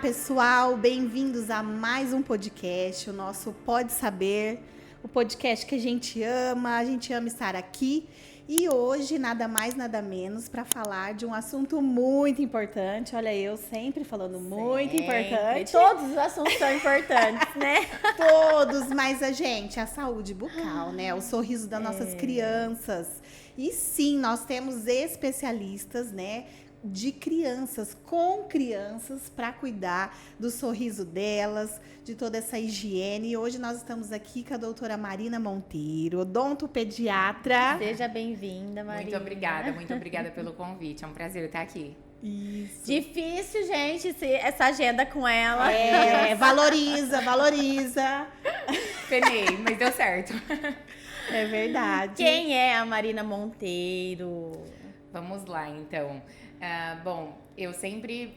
pessoal, bem-vindos a mais um podcast, o nosso Pode Saber, o podcast que a gente ama estar aqui. E hoje, nada mais, nada menos, para falar de um assunto muito importante. Olha, eu sempre falando muito importante. Todos os assuntos são importantes, né? Todos, mas a saúde bucal, né? O sorriso das nossas crianças. E sim, nós temos especialistas, né? De crianças, com crianças, para cuidar do sorriso delas, de toda essa higiene. E hoje nós estamos aqui com a doutora Marina Monteiro, odontopediatra. Seja bem-vinda, Marina. Muito obrigada pelo convite. É um prazer estar aqui. Isso. Difícil, gente, essa agenda com ela. Valoriza. Penei, mas deu certo. É verdade. Quem é a Marina Monteiro? Vamos lá, então. Bom, eu sempre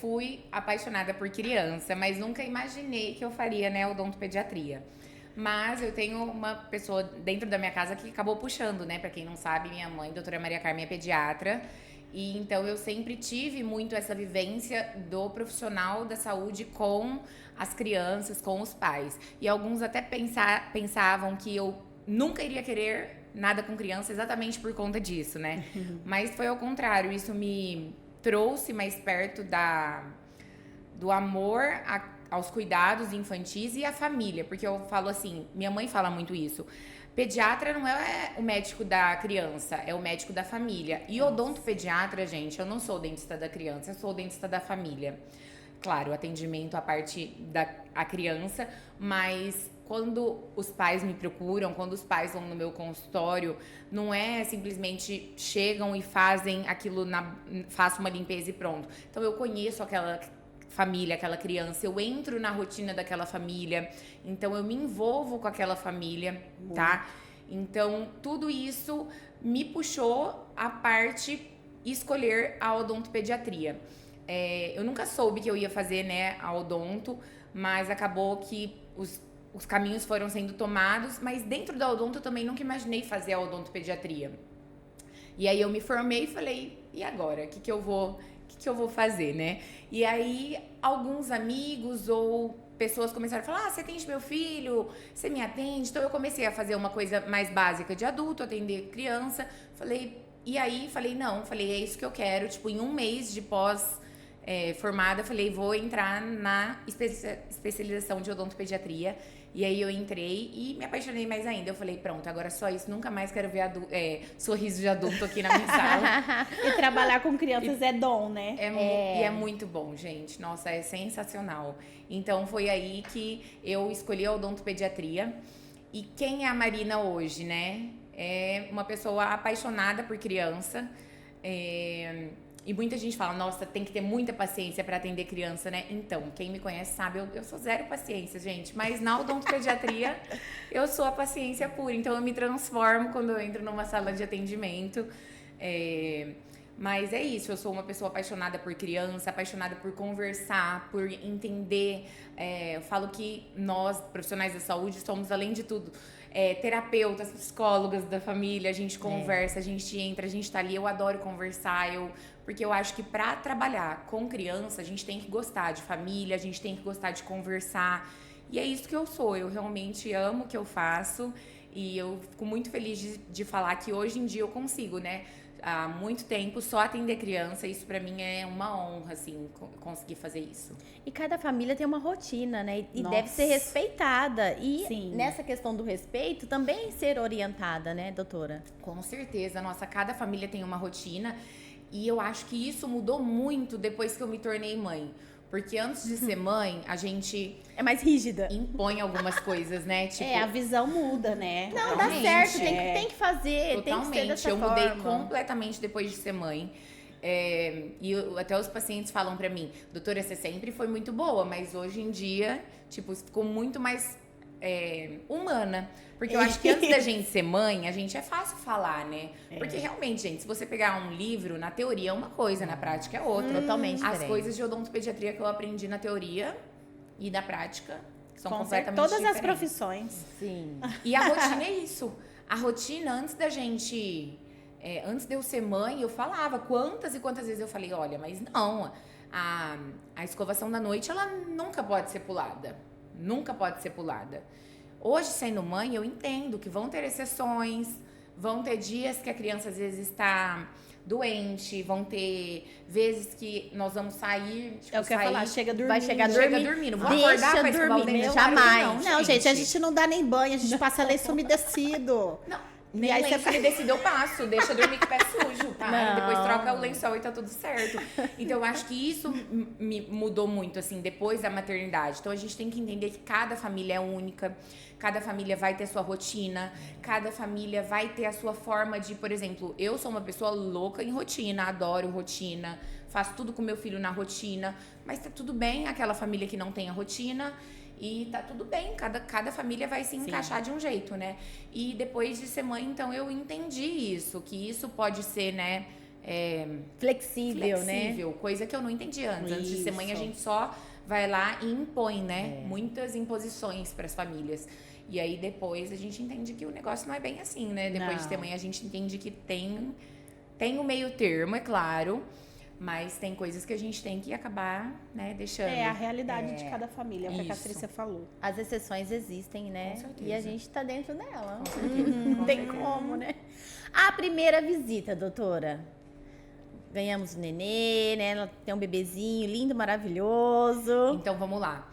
fui apaixonada por criança, mas nunca imaginei que eu faria, né, odontopediatria. Mas eu tenho uma pessoa dentro da minha casa que acabou puxando, né? Pra quem não sabe, minha mãe, doutora Maria Carmen, é pediatra. E então eu sempre tive muito essa vivência do profissional da saúde com as crianças, com os pais. E alguns até pensavam que eu nunca iria querer nada com criança exatamente por conta disso, né? Mas foi ao contrário, isso me trouxe mais perto do amor aos cuidados infantis e à família, porque eu falo assim, minha mãe fala muito isso, pediatra não é o médico da criança, é o médico da família. E odontopediatra, gente, eu não sou dentista da criança, eu sou dentista da família. Claro, atendimento à parte da criança, mas quando os pais me procuram, quando os pais vão no meu consultório, não é simplesmente chegam e fazem aquilo, faço uma limpeza e pronto. Então eu conheço aquela família, aquela criança, eu entro na rotina daquela família, então eu me envolvo com aquela família, tá? Então tudo isso me puxou a parte escolher a odontopediatria. Eu nunca soube que eu ia fazer, né, a odonto, mas acabou que os caminhos foram sendo tomados, mas dentro da odonto eu também nunca imaginei fazer a odontopediatria. E aí eu me formei e falei, e agora? O que eu vou fazer, né? E aí alguns amigos ou pessoas começaram a falar, você atende meu filho? Você me atende? Então eu comecei a fazer uma coisa mais básica de adulto, atender criança. Falei, é isso que eu quero. Tipo, em um mês de formada, falei, vou entrar na especialização de odontopediatria. E aí eu entrei e me apaixonei mais ainda. Eu falei, pronto, agora só isso, nunca mais quero ver sorriso de adulto aqui na minha sala. E trabalhar com crianças é dom, né? E é muito bom, gente. Nossa, é sensacional. Então foi aí que eu escolhi a odontopediatria. E quem é a Marina hoje, né? É uma pessoa apaixonada por criança. E muita gente fala, nossa, tem que ter muita paciência para atender criança, né? Então, quem me conhece sabe, eu sou zero paciência, gente. Mas na odontopediatria, eu sou a paciência pura. Então, eu me transformo quando eu entro numa sala de atendimento. Mas é isso, eu sou uma pessoa apaixonada por criança, apaixonada por conversar, por entender. Eu falo que nós, profissionais da saúde, somos, além de tudo, terapeutas, psicólogas da família. A gente conversa, a gente entra, a gente tá ali. Eu adoro conversar, porque eu acho que para trabalhar com criança, a gente tem que gostar de família, a gente tem que gostar de conversar. E é isso que eu sou, eu realmente amo o que eu faço. E eu fico muito feliz de falar que hoje em dia eu consigo, né? Há muito tempo só atender criança, isso pra mim é uma honra, assim, conseguir fazer isso. E cada família tem uma rotina, né? E Nossa. deve ser respeitada. E Sim. nessa questão do respeito, também ser orientada, né, doutora? Com certeza, nossa, cada família tem uma rotina. E eu acho que isso mudou muito depois que eu me tornei mãe. Porque antes de ser mãe, a gente é mais rígida. Impõe algumas coisas, né? Tipo, a visão muda, né? Não, dá certo, tem que fazer, totalmente. Tem que ser dessa eu mudei forma. completamente depois de ser mãe. Até os pacientes falam pra mim, doutora, você sempre foi muito boa, mas hoje em dia, tipo, ficou muito mais humana. Porque eu acho que antes da gente ser mãe, a gente é fácil falar, né? Porque realmente, gente, se você pegar um livro, na teoria é uma coisa, na prática é outra. Totalmente As diferente. coisas de odontopediatria que eu aprendi na teoria e na prática são completamente todas diferentes. as profissões. Sim. E a rotina é isso. A rotina, antes de eu ser mãe, eu falava quantas e quantas vezes eu falei, olha, mas não, a escovação da noite, ela nunca pode ser pulada. Nunca pode ser pulada. Hoje, sendo mãe, eu entendo que vão ter exceções, vão ter dias que a criança às vezes está doente, vão ter vezes que nós vamos sair, tipo, É o que eu ia falar, chega dormindo. Vai chegar chega dormindo. dormindo. Vou Deixa acordar pra escovar o dormir, dente? jamais. Não, gente, a gente não dá nem banho, a gente passa lenço umedecido. Não, E nem aí lenço você umedecido eu passo, deixa dormir com o pé sujo, tá? Não. Depois troca o lençol e tá tudo certo. Então, eu acho que isso me mudou muito, assim, depois da maternidade. Então, a gente tem que entender que cada família é única, cada família vai ter sua rotina, cada família vai ter a sua forma de, por exemplo, eu sou uma pessoa louca em rotina, adoro rotina, faço tudo com meu filho na rotina, mas tá tudo bem aquela família que não tem a rotina. E tá tudo bem, cada família vai se encaixar de um jeito, né? E depois de ser mãe, então, eu entendi isso, que isso pode ser, né, Flexível, né? flexível, coisa que eu não entendi antes. Antes de ser mãe, a Isso. gente só vai lá e impõe, né? Muitas imposições para as famílias. E aí, depois, a gente entende que o negócio não é bem assim, né? Depois de ter Não. mãe, a gente entende que tem o meio termo, é claro, mas tem coisas que a gente tem que acabar, né, deixando. É a realidade de cada família, é o que a Isso. Patrícia falou. As exceções existem, né? Com certeza. E a gente tá dentro dela. Com certeza. Não tem como, né? A primeira visita, doutora. Ganhamos o nenê, né? Ela tem um bebezinho lindo, maravilhoso. Então, vamos lá.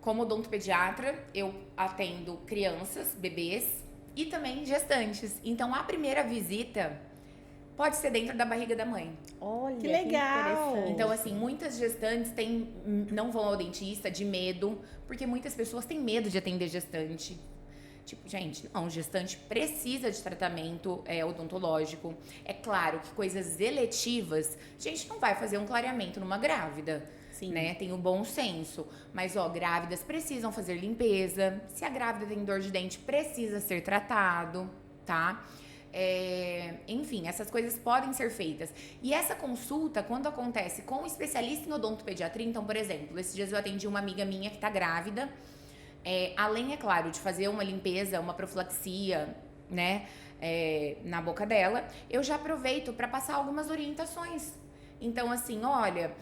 Como odontopediatra, eu atendo crianças, bebês e também gestantes. Então, a primeira visita pode ser dentro da barriga da mãe. Olha, Que legal. interessante. Então, assim, muitas gestantes não vão ao dentista de medo, porque muitas pessoas têm medo de atender gestante. Tipo, gente, não, gestante precisa de tratamento odontológico. É claro que coisas eletivas, a gente não vai fazer um clareamento numa grávida. Sim. Né? Tem o bom senso. Mas, ó, grávidas precisam fazer limpeza. Se a grávida tem dor de dente, precisa ser tratado, tá? Enfim, essas coisas podem ser feitas. E essa consulta, quando acontece com um especialista em odontopediatria, então, por exemplo, esses dias eu atendi uma amiga minha que tá grávida, além, é claro, de fazer uma limpeza, uma profilaxia, né, na boca dela, eu já aproveito para passar algumas orientações. Então, assim, olha,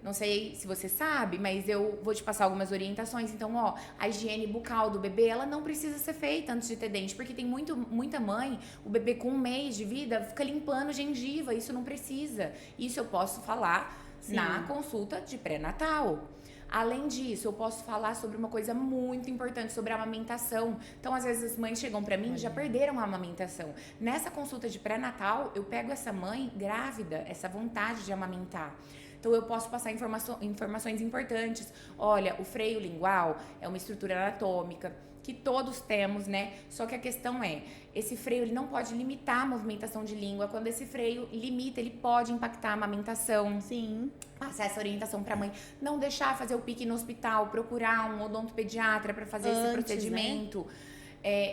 não sei se você sabe, mas eu vou te passar algumas orientações. Então, ó, a higiene bucal do bebê, ela não precisa ser feita antes de ter dente, porque tem muita mãe, o bebê com 1 mês de vida, fica limpando gengiva, isso não precisa. Isso eu posso falar na consulta de pré-natal. Além disso, eu posso falar sobre uma coisa muito importante, sobre a amamentação. Então, às vezes, as mães chegam pra mim e já perderam a amamentação. Nessa consulta de pré-natal, eu pego essa mãe grávida, essa vontade de amamentar. Então, eu posso passar informações importantes. Olha, o freio lingual é uma estrutura anatômica que todos temos, né? Só que a questão esse freio ele não pode limitar a movimentação de língua. Quando esse freio limita, ele pode impactar a amamentação. Sim. Passar essa orientação para a mãe, não deixar fazer o pique no hospital, procurar um odontopediatra para fazer esse procedimento.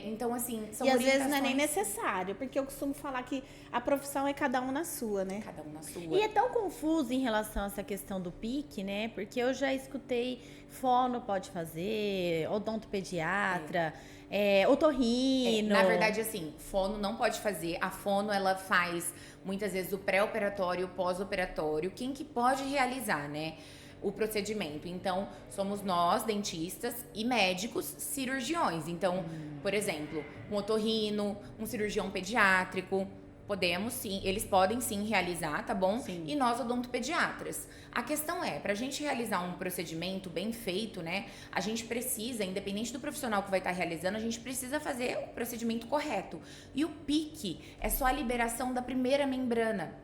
Então, assim, são E às orientações... vezes não é nem necessário, porque eu costumo falar que a profissão é cada um na sua, né? Cada um na sua. E é tão confuso em relação a essa questão do pique, né? Porque eu já escutei fono pode fazer, odontopediatra, otorrino. Na verdade, assim, fono não pode fazer. A fono, ela faz muitas vezes o pré-operatório e o pós-operatório. Quem que pode realizar, né? O procedimento. Então, somos nós, dentistas e médicos cirurgiões. Então, por exemplo, um otorrino, um cirurgião pediátrico, podemos sim, eles podem sim realizar, tá bom? Sim. E nós odontopediatras. A questão pra gente realizar um procedimento bem feito, né? A gente precisa, independente do profissional que vai estar realizando, a gente precisa fazer o procedimento correto. E o pique é só a liberação da primeira membrana.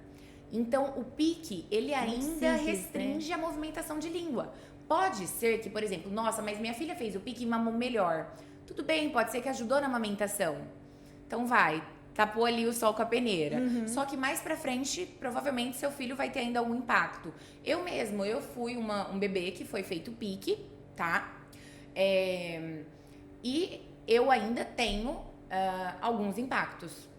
Então, o pique, ele ainda simples, restringe a movimentação de língua. Pode ser que, por exemplo, nossa, mas minha filha fez o pique e mamou melhor. Tudo bem, pode ser que ajudou na amamentação. Então, tapou ali o sol com a peneira. Só que mais pra frente, provavelmente, seu filho vai ter ainda algum impacto. Eu fui um bebê que foi feito pique, tá? E eu ainda tenho alguns impactos.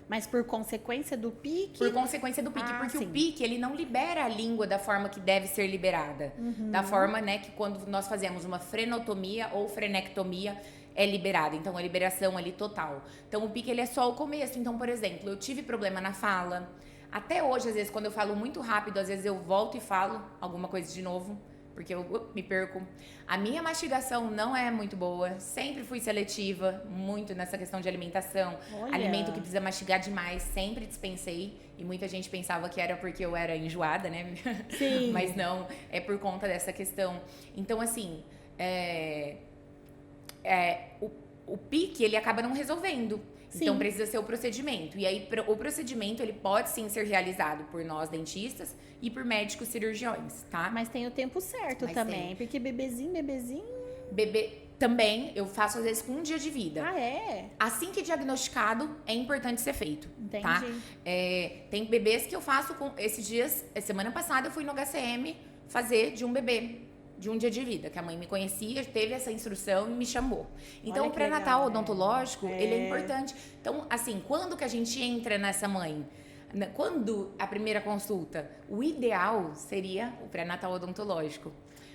Mas por consequência do pique... Por consequência do pique, porque sim. o pique, ele não libera a língua da forma que deve ser liberada. Da forma, né, que quando nós fazemos uma frenotomia ou frenectomia, é liberada. Então, a liberação ali total. Então, o pique, ele é só o começo. Então, por exemplo, eu tive problema na fala, Até hoje, às vezes, quando eu falo muito rápido, às vezes eu volto e falo alguma coisa de novo, porque eu me perco. A minha mastigação não é muito boa, sempre fui seletiva, muito nessa questão de alimentação. Olha. Alimento que precisa mastigar demais, sempre dispensei. E muita gente pensava que era porque eu era enjoada, né? Sim. Mas não, é por conta dessa questão. Então, assim, o pique, ele acaba não resolvendo. Sim. Então, precisa ser o procedimento. E aí, o procedimento, ele pode sim ser realizado por nós dentistas e por médicos cirurgiões, tá? Mas tem o tempo certo Mas também. Porque bebezinho. Bebê também, eu faço às vezes com um dia de vida. Ah, é? Assim que diagnosticado, é importante ser feito, Entendi. tá? Tem bebês que eu faço com... Esses dias, semana passada, eu fui no HCM fazer de um bebê, de um dia de vida, que a mãe me conhecia, teve essa instrução e me chamou. Então, Olha o que pré-natal legal, odontológico, ele é importante. Então, assim, quando que a gente entra nessa mãe? Quando a primeira consulta? O ideal seria o pré-natal odontológico.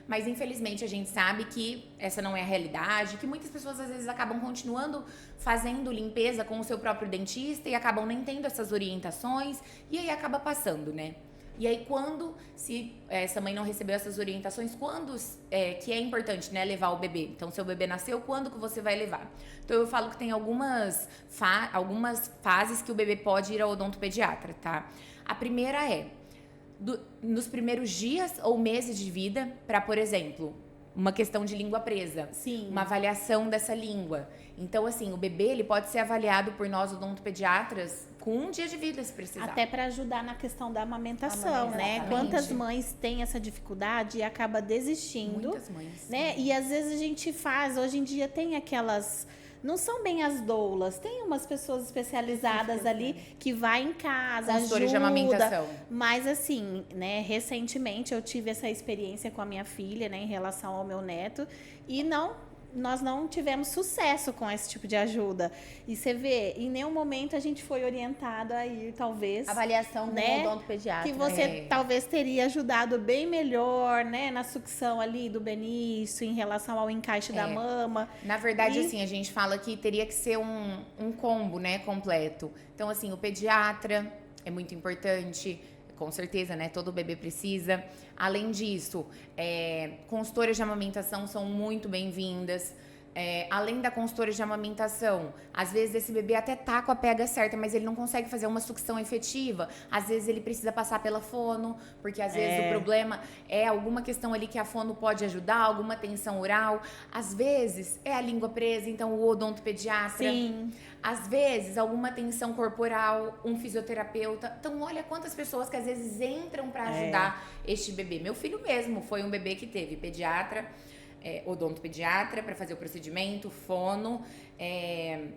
Mas, infelizmente, a gente sabe que essa não é a realidade, que muitas pessoas, às vezes, acabam continuando fazendo limpeza com o seu próprio dentista e acabam nem tendo essas orientações, e aí acaba passando, né? E aí, quando, se essa mãe não recebeu essas orientações, quando que é importante, né, levar o bebê? Então, seu bebê nasceu, quando que você vai levar? Então, eu falo que tem algumas fases que o bebê pode ir ao odontopediatra, tá? A primeira nos primeiros dias ou meses de vida, para, por exemplo, uma questão de língua presa. Sim. Uma avaliação dessa língua. Então, assim, o bebê, ele pode ser avaliado por nós odontopediatras com um dia de vida, se precisar. Até para ajudar na questão da amamentação, né? Exatamente. Quantas mães têm essa dificuldade e acaba desistindo, Muitas mães. né? E às vezes a gente faz, hoje em dia tem aquelas, não são bem as doulas, tem umas pessoas especializadas ali que vai em casa, Consultores de ajuda. amamentação. Mas assim, né, recentemente eu tive essa experiência com a minha filha, né, em relação ao meu neto, e nós não tivemos sucesso com esse tipo de ajuda. E você vê, em nenhum momento a gente foi orientado a ir, talvez, Avaliação né, do odontopediatra. que você talvez teria ajudado bem melhor, né, na sucção ali do benício, em relação ao encaixe da mama. Na verdade, E- assim, a gente fala que teria que ser um combo, né, completo. Então, assim, o pediatra é muito importante, com certeza, né, todo bebê precisa. Além disso, consultoras de amamentação são muito bem-vindas. Além da consultora de amamentação, às vezes esse bebê até tá com a pega certa, mas ele não consegue fazer uma sucção efetiva. Às vezes ele precisa passar pela fono, porque às vezes o problema é alguma questão ali que a fono pode ajudar, alguma tensão oral. Às vezes é a língua presa, então o odontopediatra. Sim. Às vezes alguma tensão corporal, um fisioterapeuta. Então olha quantas pessoas que às vezes entram para ajudar este bebê. Meu filho mesmo foi um bebê que teve pediatra, odontopediatra para fazer o procedimento, fono,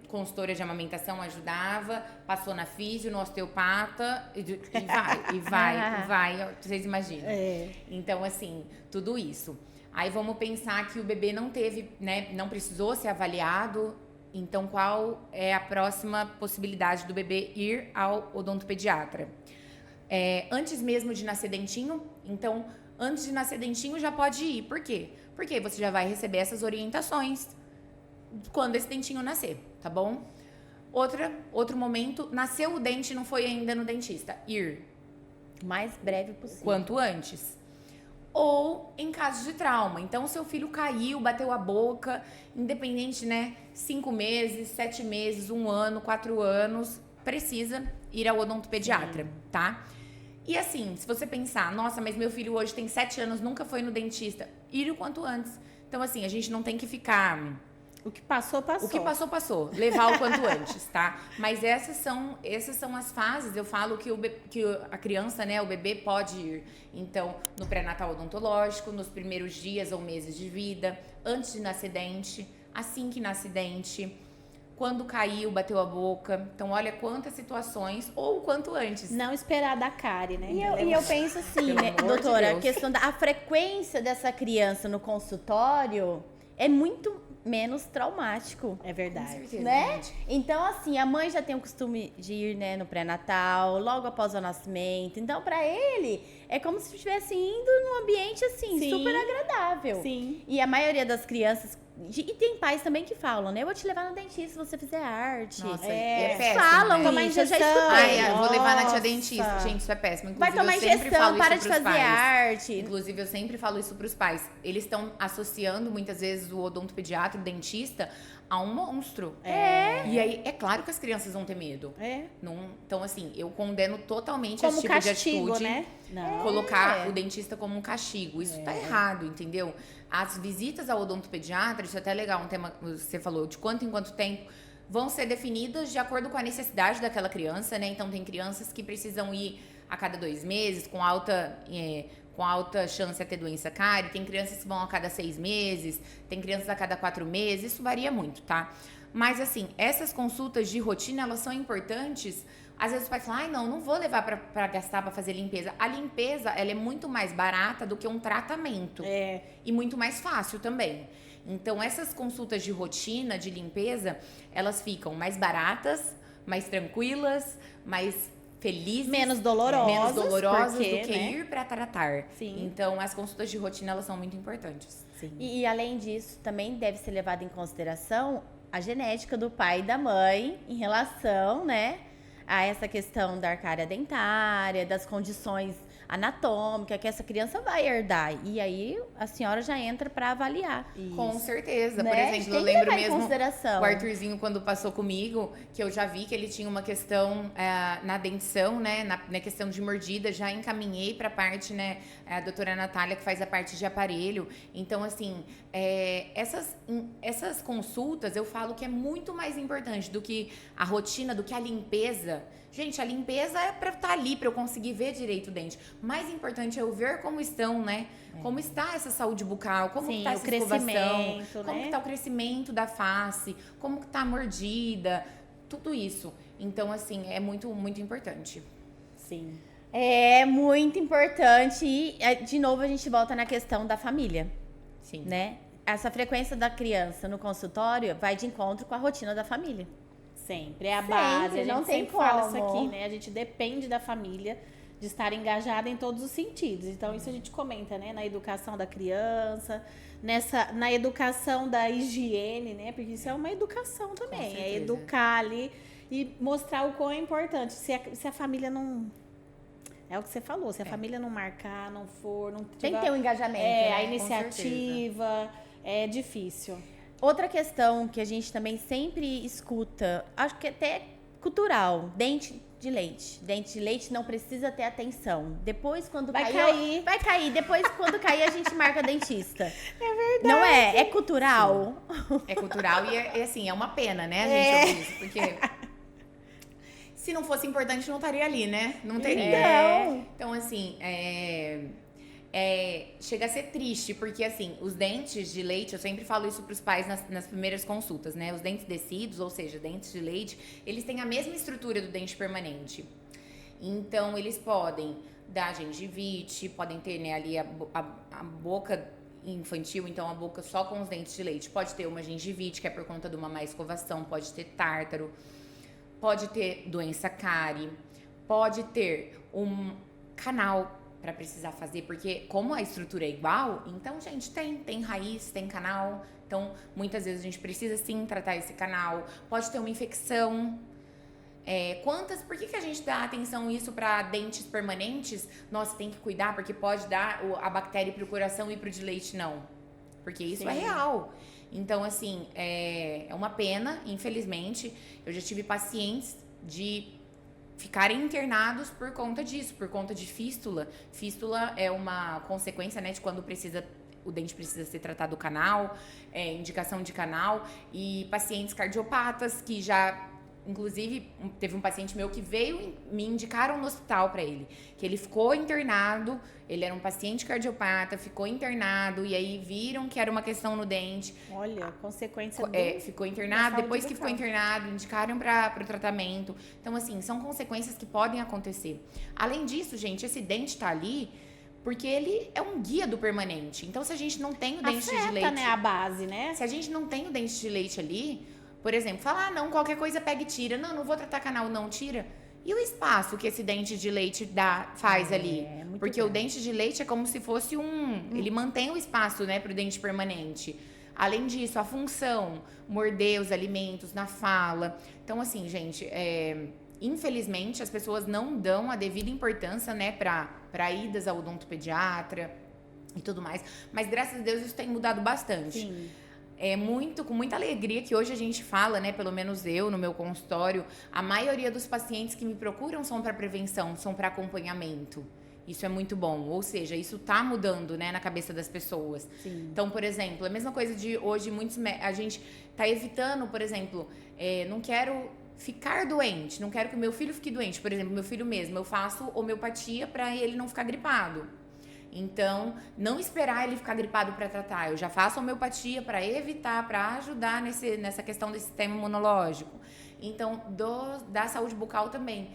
consultora de amamentação ajudava, passou na físio, no osteopata, e vai, vocês imaginam. Então, assim, tudo isso. Aí vamos pensar que o bebê não teve, né, não precisou ser avaliado, então qual é a próxima possibilidade do bebê ir ao odontopediatra? Antes mesmo de nascer dentinho, então, antes de nascer dentinho já pode ir. Por quê? Porque você já vai receber essas orientações quando esse dentinho nascer, tá bom? Outro momento, nasceu o dente e não foi ainda no dentista. Ir Mais breve possível. quanto antes. Ou em casos de trauma. Então, seu filho caiu, bateu a boca, independente, né? 5 meses, 7 meses, 1 ano, 4 anos, precisa ir ao odontopediatra, tá? E assim, se você pensar, nossa, mas meu filho hoje tem 7 anos, nunca foi no dentista, ir o quanto antes. Então, assim, a gente não tem que ficar... O que passou, passou. O que passou, passou. Levar o quanto antes, tá? Mas essas são as fases. Eu falo que a criança, né, o bebê pode ir. Então, no pré-natal odontológico, nos primeiros dias ou meses de vida, antes de nascer dente, assim que nasce dente, quando caiu, bateu a boca. Então, olha quantas situações, ou o quanto antes. Não esperar da cárie, né? E eu penso assim, Pelo né, amor de doutora, a Deus. questão da frequência dessa criança no consultório é muito menos traumático. É verdade. certeza, Né? gente. Então, assim, a mãe já tem o costume de ir, né, no pré-natal, logo após o nascimento. Então, pra ele, é como se estivesse indo num ambiente, assim, Sim. super agradável. Sim. E a maioria das crianças, E tem pais também que falam, né? Eu vou te levar no dentista se você fizer arte. Nossa, é péssimo, falam né? isso, eu já injeção. escutei. Ai, eu vou levar na tia Nossa. dentista. Gente, isso é péssimo. Vai Inclusive, tomar eu sempre injeção, falo para isso de pros fazer pais. arte. Inclusive, eu sempre falo isso pros pais. Eles estão associando, muitas vezes, o odontopediatra, o dentista, a um monstro. E aí, é claro que as crianças vão ter medo. Então, assim, eu condeno totalmente Como esse tipo castigo, de atitude. né? Não. Colocar o dentista como um castigo. Isso tá errado, entendeu? As visitas ao odontopediatra, isso é até legal, um tema que você falou, de quanto em quanto tempo, vão ser definidas de acordo com a necessidade daquela criança, né? Então, tem crianças que precisam ir a cada 2 meses, com alta chance de ter doença cárie. Tem crianças que vão a cada 6 meses, tem crianças a cada 4 meses, isso varia muito, tá? Mas, assim, essas consultas de rotina, elas são importantes. Às vezes o pai fala, não vou levar pra gastar pra fazer limpeza. A limpeza, ela é muito mais barata do que um tratamento. E muito mais fácil também. Então, essas consultas de rotina, de limpeza, elas ficam mais baratas, mais tranquilas, mais felizes. Menos dolorosas. Porque, do que né? ir pra tratar. Sim. Então, as consultas de rotina, elas são muito importantes. Sim. E além disso, também deve ser levado em consideração a genética do pai e da mãe em relação, né, a essa questão da arcária dentária, das condições anatômicas que essa criança vai herdar. E aí a senhora já entra para avaliar. Com certeza. Né? Por exemplo, Tem eu que lembro levar em mesmo consideração. o Arthurzinho, quando passou comigo, que eu já vi que ele tinha uma questão na dentição, né? Na questão de mordida, já encaminhei para a parte, né? A doutora Natália, que faz a parte de aparelho. Então, assim, essas consultas, eu falo que é muito mais importante do que a rotina, do que a limpeza. Gente, a limpeza é para estar ali, para eu conseguir ver direito o dente. Mais importante é eu ver como estão, né? Como está essa saúde bucal, como Sim, está o essa escovação, crescimento, como né? está o crescimento da face, como está a mordida, tudo isso. Então, assim, é muito, muito importante. Sim. É muito importante. E, de novo, a gente volta na questão da família, Sim. né? Essa frequência da criança no consultório vai de encontro com a rotina da família. Sempre. É a Sempre, base. A gente não tem sempre fala isso como. aqui, né? A gente depende da família de estar engajada em todos os sentidos. Então, isso a gente comenta, né? Na educação da criança, na educação da higiene, né? Porque isso é uma educação também. É certeza. educar ali e mostrar o quão é importante. Se a família não... É o que você falou. Se a família não marcar, não for... Não Tem tiver, que ter um engajamento, a né? iniciativa. É difícil. Outra questão que a gente também sempre escuta, acho que até cultural, dente de leite. Dente de leite não precisa ter atenção. Depois, quando Vai cair, cair. vai cair. Depois, quando cair, a gente marca dentista. É verdade. Não é? É cultural. É cultural e assim, é uma pena, né, a gente ouvir isso, porque se não fosse importante, não estaria ali, né? Não teria. Então, assim, chega a ser triste, porque assim, os dentes de leite, eu sempre falo isso pros pais nas primeiras consultas, né? Os dentes descidos, ou seja, dentes de leite, eles têm a mesma estrutura do dente permanente. Então, eles podem dar gengivite, podem ter, né, ali a boca infantil, então a boca só com os dentes de leite. Pode ter uma gengivite, que é por conta de uma má escovação, pode ter tártaro, pode ter doença cárie, pode ter um canal para precisar fazer, porque como a estrutura é igual, então, gente, tem raiz, tem canal, então muitas vezes a gente precisa sim tratar esse canal. Pode ter uma infecção. Por que a gente dá atenção isso para dentes permanentes? Nossa, tem que cuidar porque pode dar a bactéria pro coração e pro de leite não, porque isso é real. Então, assim, é uma pena, infelizmente. Eu já tive pacientes de ficarem internados por conta disso, por conta de fístula. Fístula é uma consequência, né, de quando o dente precisa ser tratado do canal, indicação de canal, e pacientes cardiopatas que já... Inclusive, teve um paciente meu que veio, me indicaram no hospital para ele, que ele ficou internado, ele era um paciente cardiopata, ficou internado, e aí viram que era uma questão no dente. Olha, consequência ficou internado, depois que ficou internado, indicaram para o tratamento. Então, assim, são consequências que podem acontecer. Além disso, gente, esse dente tá ali porque ele é um guia do permanente. Então, se a gente não tem o dente de leite... né, a base, né? Se a gente não tem o dente de leite ali... Por exemplo, fala, não, qualquer coisa pega e tira. Não vou tratar canal, não, tira. E o espaço que esse dente de leite faz ali? Porque o dente de leite é como se fosse ele mantém o espaço, né, pro dente permanente. Além disso, a função, morder os alimentos na fala. Então, assim, gente, infelizmente, as pessoas não dão a devida importância, né, para idas ao odontopediatra e tudo mais. Mas, graças a Deus, isso tem mudado bastante. Sim. Com muita alegria que hoje a gente fala, né, pelo menos eu, no meu consultório, a maioria dos pacientes que me procuram são para prevenção, são para acompanhamento. Isso é muito bom, ou seja, isso tá mudando, né, na cabeça das pessoas. Sim. Então, por exemplo, a mesma coisa de hoje, a gente tá evitando, por exemplo, não quero ficar doente, não quero que o meu filho fique doente. Por exemplo, meu filho mesmo, eu faço homeopatia para ele não ficar gripado. Então, não esperar ele ficar gripado para tratar. Eu já faço homeopatia para evitar, para ajudar nessa questão do sistema imunológico. Então, da saúde bucal também.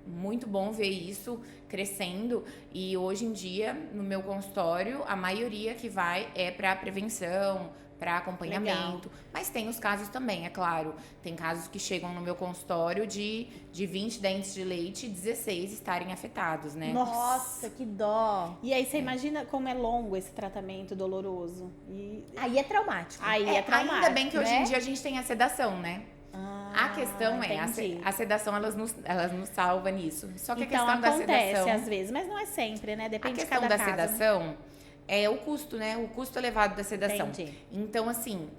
Muito bom ver isso crescendo. E hoje em dia, no meu consultório, a maioria que vai é para prevenção, para acompanhamento. Legal. Mas tem os casos também, é claro. Tem casos que chegam no meu consultório de 20 dentes de leite e 16 estarem afetados, né? Nossa, que dó. E aí você imagina como é longo esse tratamento doloroso. Aí é traumático. Ainda bem que hoje em dia a gente tem a sedação, né? A questão entendi. a sedação, elas nos salva nisso. Só que então, a questão da sedação... acontece às vezes, mas não é sempre, né? Depende de cada A questão da caso, sedação... Né? É o custo, né? O custo elevado da sedação. Entendi. Então, assim,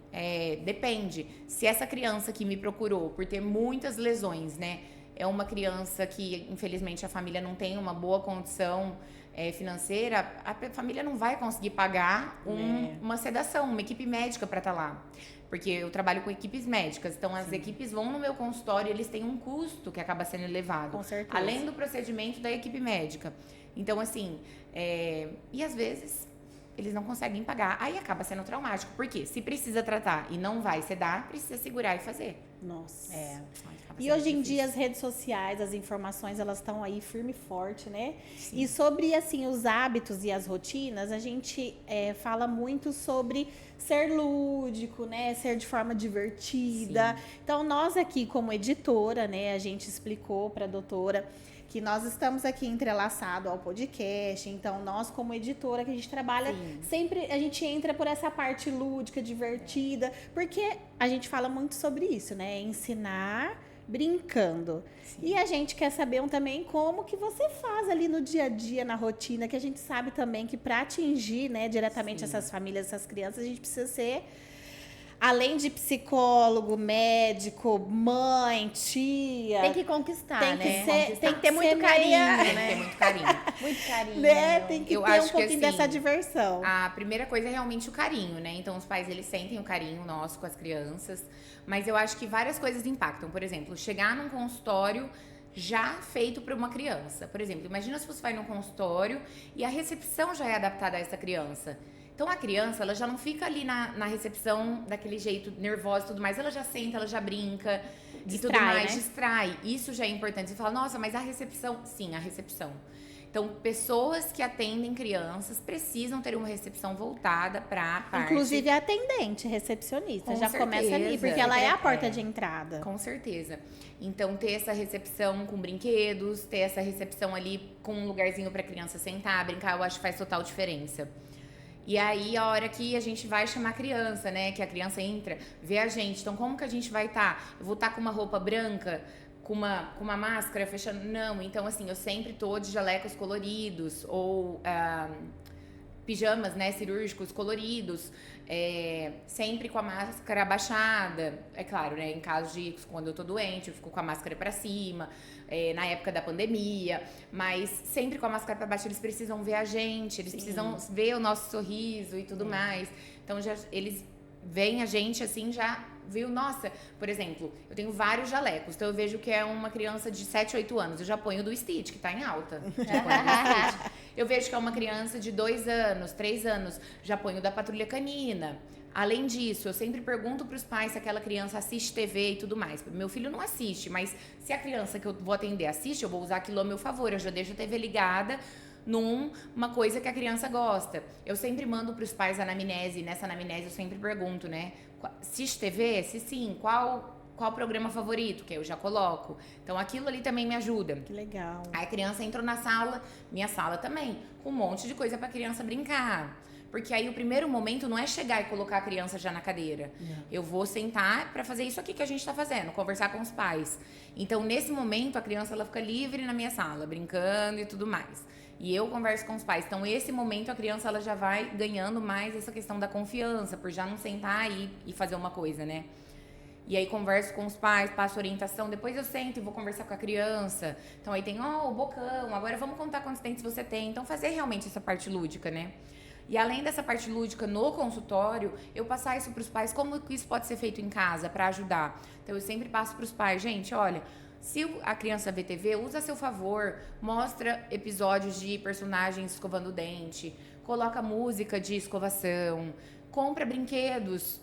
depende. Se essa criança que me procurou por ter muitas lesões, né? É uma criança que, infelizmente, a família não tem uma boa condição financeira, a família não vai conseguir pagar uma sedação, uma equipe médica para estar lá. Porque eu trabalho com equipes médicas, então as equipes vão no meu consultório e eles têm um custo que acaba sendo elevado. Com certeza. Além do procedimento da equipe médica. Então, assim, e às vezes... eles não conseguem pagar, aí acaba sendo traumático. Por quê? Se precisa tratar e não vai sedar, precisa segurar e fazer. Nossa. E hoje em dia as redes sociais, as informações, elas estão aí firme e forte, né? Sim. E sobre, assim, os hábitos e as rotinas, a gente fala muito sobre ser lúdico, né? Ser de forma divertida. Sim. Então, nós aqui como editora, né? A gente explicou para a doutora que nós estamos aqui entrelaçado ao podcast, então nós como editora que a gente trabalha, sempre a gente entra por essa parte lúdica, divertida, porque a gente fala muito sobre isso, né? Ensinar brincando. Sim. E a gente quer saber também como que você faz ali no dia a dia, na rotina, que a gente sabe também que para atingir, né, diretamente essas famílias, essas crianças, a gente precisa ser... Além de psicólogo, médico, mãe, tia... Tem que conquistar, tem que né? Tem que ter muito carinho, Tem que né? ter muito carinho. Muito carinho. Né? Tem que Eu ter acho um que, pouquinho assim, dessa diversão. A primeira coisa é realmente o carinho, né? Então, os pais, eles sentem o carinho nosso com as crianças. Mas eu acho que várias coisas impactam. Por exemplo, chegar num consultório já feito para uma criança. Por exemplo, imagina se você vai num consultório e a recepção já é adaptada a essa criança. Então, a criança, ela já não fica ali na recepção daquele jeito nervosa e tudo mais. Ela já senta, ela já brinca e tudo mais, né? Distrai. Isso já é importante. Você fala, nossa, mas a recepção... Sim, a recepção. Então, pessoas que atendem crianças precisam ter uma recepção voltada para a parte... Inclusive a atendente, recepcionista. Com já começa ali, certeza. porque ela é a porta de entrada. Com certeza. Então, ter essa recepção com brinquedos, ter essa recepção ali com um lugarzinho para a criança sentar, brincar, eu acho que faz total diferença. E aí, a hora que a gente vai chamar a criança, né? Que a criança entra, vê a gente. Então, como que a gente vai estar? Eu vou estar com uma roupa branca, com uma máscara fechando? Não. Então, assim, eu sempre tô de jalecos coloridos ou pijamas, né? Cirúrgicos coloridos. Sempre com a máscara abaixada. É claro, né? Em caso de quando eu tô doente, eu fico com a máscara pra cima. Na época da pandemia, mas sempre com a máscara para baixo, eles precisam ver a gente, eles precisam ver o nosso sorriso e tudo mais. Então, eles veem a gente assim, já viu, nossa, por exemplo, eu tenho vários jalecos, então eu vejo que é uma criança de 7, 8 anos, eu já ponho do Stitch, que tá em alta. Eu vejo que é uma criança de 2 anos, 3 anos, já ponho da Patrulha Canina. Além disso, eu sempre pergunto para os pais se aquela criança assiste TV e tudo mais. Meu filho não assiste, mas se a criança que eu vou atender assiste, eu vou usar aquilo a meu favor. Eu já deixo a TV ligada numa coisa que a criança gosta. Eu sempre mando para os pais a anamnese, e nessa anamnese eu sempre pergunto, né? Assiste TV? Se sim, qual programa favorito? Que eu já coloco. Então, aquilo ali também me ajuda. Que legal. Aí a criança entrou na sala, minha sala também, com um monte de coisa para a criança brincar. Porque aí o primeiro momento não é chegar e colocar a criança já na cadeira. Eu vou sentar para fazer isso aqui que a gente tá fazendo, conversar com os pais. Então, nesse momento, a criança ela fica livre na minha sala, brincando e tudo mais. E eu converso com os pais. Então, esse momento, a criança ela já vai ganhando mais essa questão da confiança, por já não sentar e fazer uma coisa, né? E aí, converso com os pais, passo orientação. Depois eu sento e vou conversar com a criança. Então, aí tem, o bocão. Agora, vamos contar quantos dentes você tem. Então, fazer realmente essa parte lúdica, né? E além dessa parte lúdica no consultório, eu passar isso para os pais, como que isso pode ser feito em casa para ajudar. Então, eu sempre passo para os pais, gente, olha, se a criança vê TV, usa a seu favor, mostra episódios de personagens escovando o dente, coloca música de escovação, compra brinquedos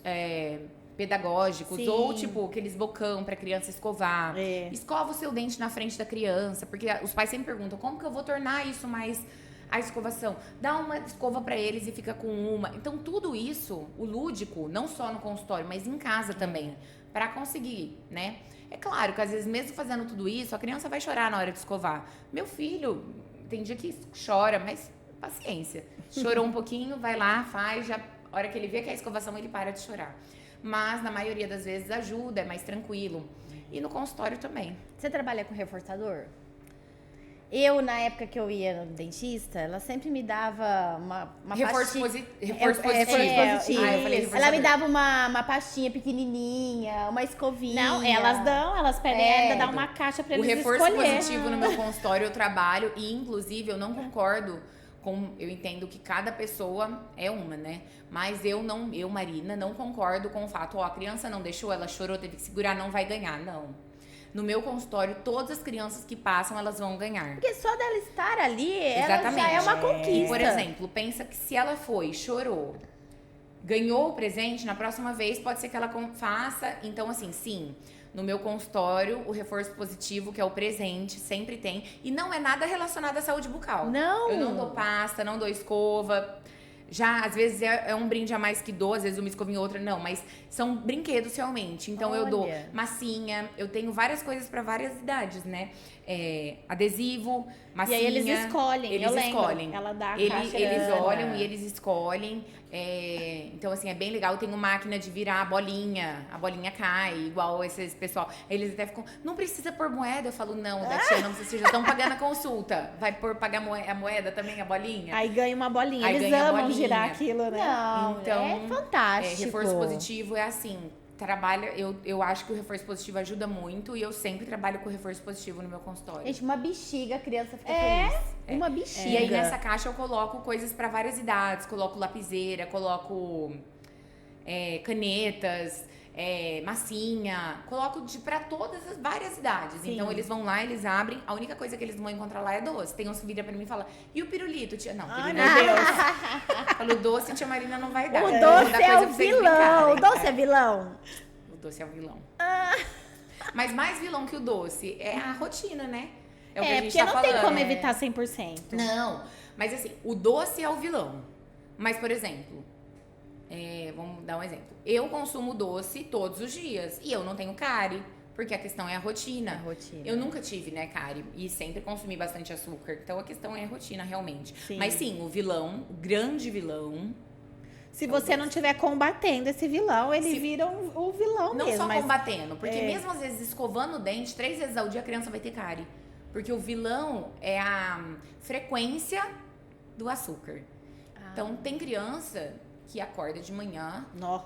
pedagógicos, Sim. ou tipo aqueles bocão para criança escovar. Escova o seu dente na frente da criança, porque os pais sempre perguntam, como que eu vou tornar isso mais a escovação? Dá uma escova para eles e fica com uma. Então tudo isso, o lúdico, não só no consultório, mas em casa também, para conseguir, né? É claro que às vezes mesmo fazendo tudo isso, a criança vai chorar na hora de escovar. Meu filho, tem dia que chora, mas paciência. Chorou um pouquinho, vai lá, faz, já a hora que ele vê que é a escovação, ele para de chorar. Mas na maioria das vezes ajuda, é mais tranquilo. E no consultório também. Você trabalha com reforçador? Eu, na época que eu ia no dentista, ela sempre me dava uma Reforço pastinha. reforço Reforço positivo. positivo. Ah, eu falei Ela me reforçador. dava uma pastinha pequenininha, uma escovinha. Não, elas pedem ainda dar uma caixa pra O eles reforço escolher. positivo no meu consultório eu trabalho e, inclusive, eu não concordo com... Eu entendo que cada pessoa é uma, né? Mas eu, Marina, não concordo com o fato, a criança não deixou, ela chorou, teve que segurar, não vai ganhar. Não. No meu consultório, todas as crianças que passam, elas vão ganhar. Porque só dela estar ali, Exatamente. ela já é uma conquista. Por exemplo, pensa que se ela foi, chorou, ganhou o presente, na próxima vez pode ser que ela faça. Então, assim, sim, no meu consultório, o reforço positivo, que é o presente, sempre tem. E não é nada relacionado à saúde bucal. Não. Eu não dou pasta, não dou escova. Já, às vezes, é um brinde a mais que dou, às vezes uma escova em outra, não. Mas são brinquedos, realmente. Então, eu dou Olha. massinha, eu tenho várias coisas para várias idades, né? Adesivo, massinha. E aí eles escolhem, Eles eu lembro. escolhem. Ela dá a Eles caixa. olham e eles escolhem. Então, assim, é bem legal. Eu tenho máquina de virar a bolinha cai, igual esses pessoal. Eles até ficam, não precisa pôr moeda. Eu falo, não, da tia, não precisa, vocês já estão pagando a consulta. Vai pagar a moeda também, a bolinha? Aí ganha uma bolinha. Aí Eles ganha a amam bolinha. girar aquilo, né? Não, Então, é fantástico. Reforço positivo é assim, eu acho que o reforço positivo ajuda muito e eu sempre trabalho com reforço positivo no meu consultório. Gente, uma bexiga, a criança fica feliz. Uma bexiga. E aí nessa caixa eu coloco coisas para várias idades, coloco lapiseira, coloco canetas, massinha, coloco para todas as várias idades. Sim. Então eles vão lá, eles abrem, a única coisa que eles vão encontrar lá é doce. Tem uns que viram pra mim e falam, e o pirulito, tia? Não, Ai, pirulito. meu Deus. Falo, doce, tia Marina não vai dar. O Eu vou doce dar é coisa o pra vocês vilão. O brincarem. doce é vilão. O doce é o vilão. Mas mais vilão que o doce é a rotina, né? É o que a gente porque tá não falando. tem como evitar 100%. Não, mas assim, o doce é o vilão. Mas, por exemplo, vamos dar um exemplo. Eu consumo doce todos os dias e eu não tenho cárie, porque a questão é a rotina. A rotina. Eu nunca tive, né, cárie, e sempre consumi bastante açúcar. Então, a questão é a rotina, realmente. Sim. Mas sim, o vilão, o grande vilão... Se você não estiver combatendo esse vilão, ele Se- vira o vilão Não mesmo. só mas combatendo, porque mesmo às vezes escovando o dente 3 vezes ao dia, a criança vai ter cárie. Porque o vilão é a frequência do açúcar. Então, tem criança que acorda de manhã Nó.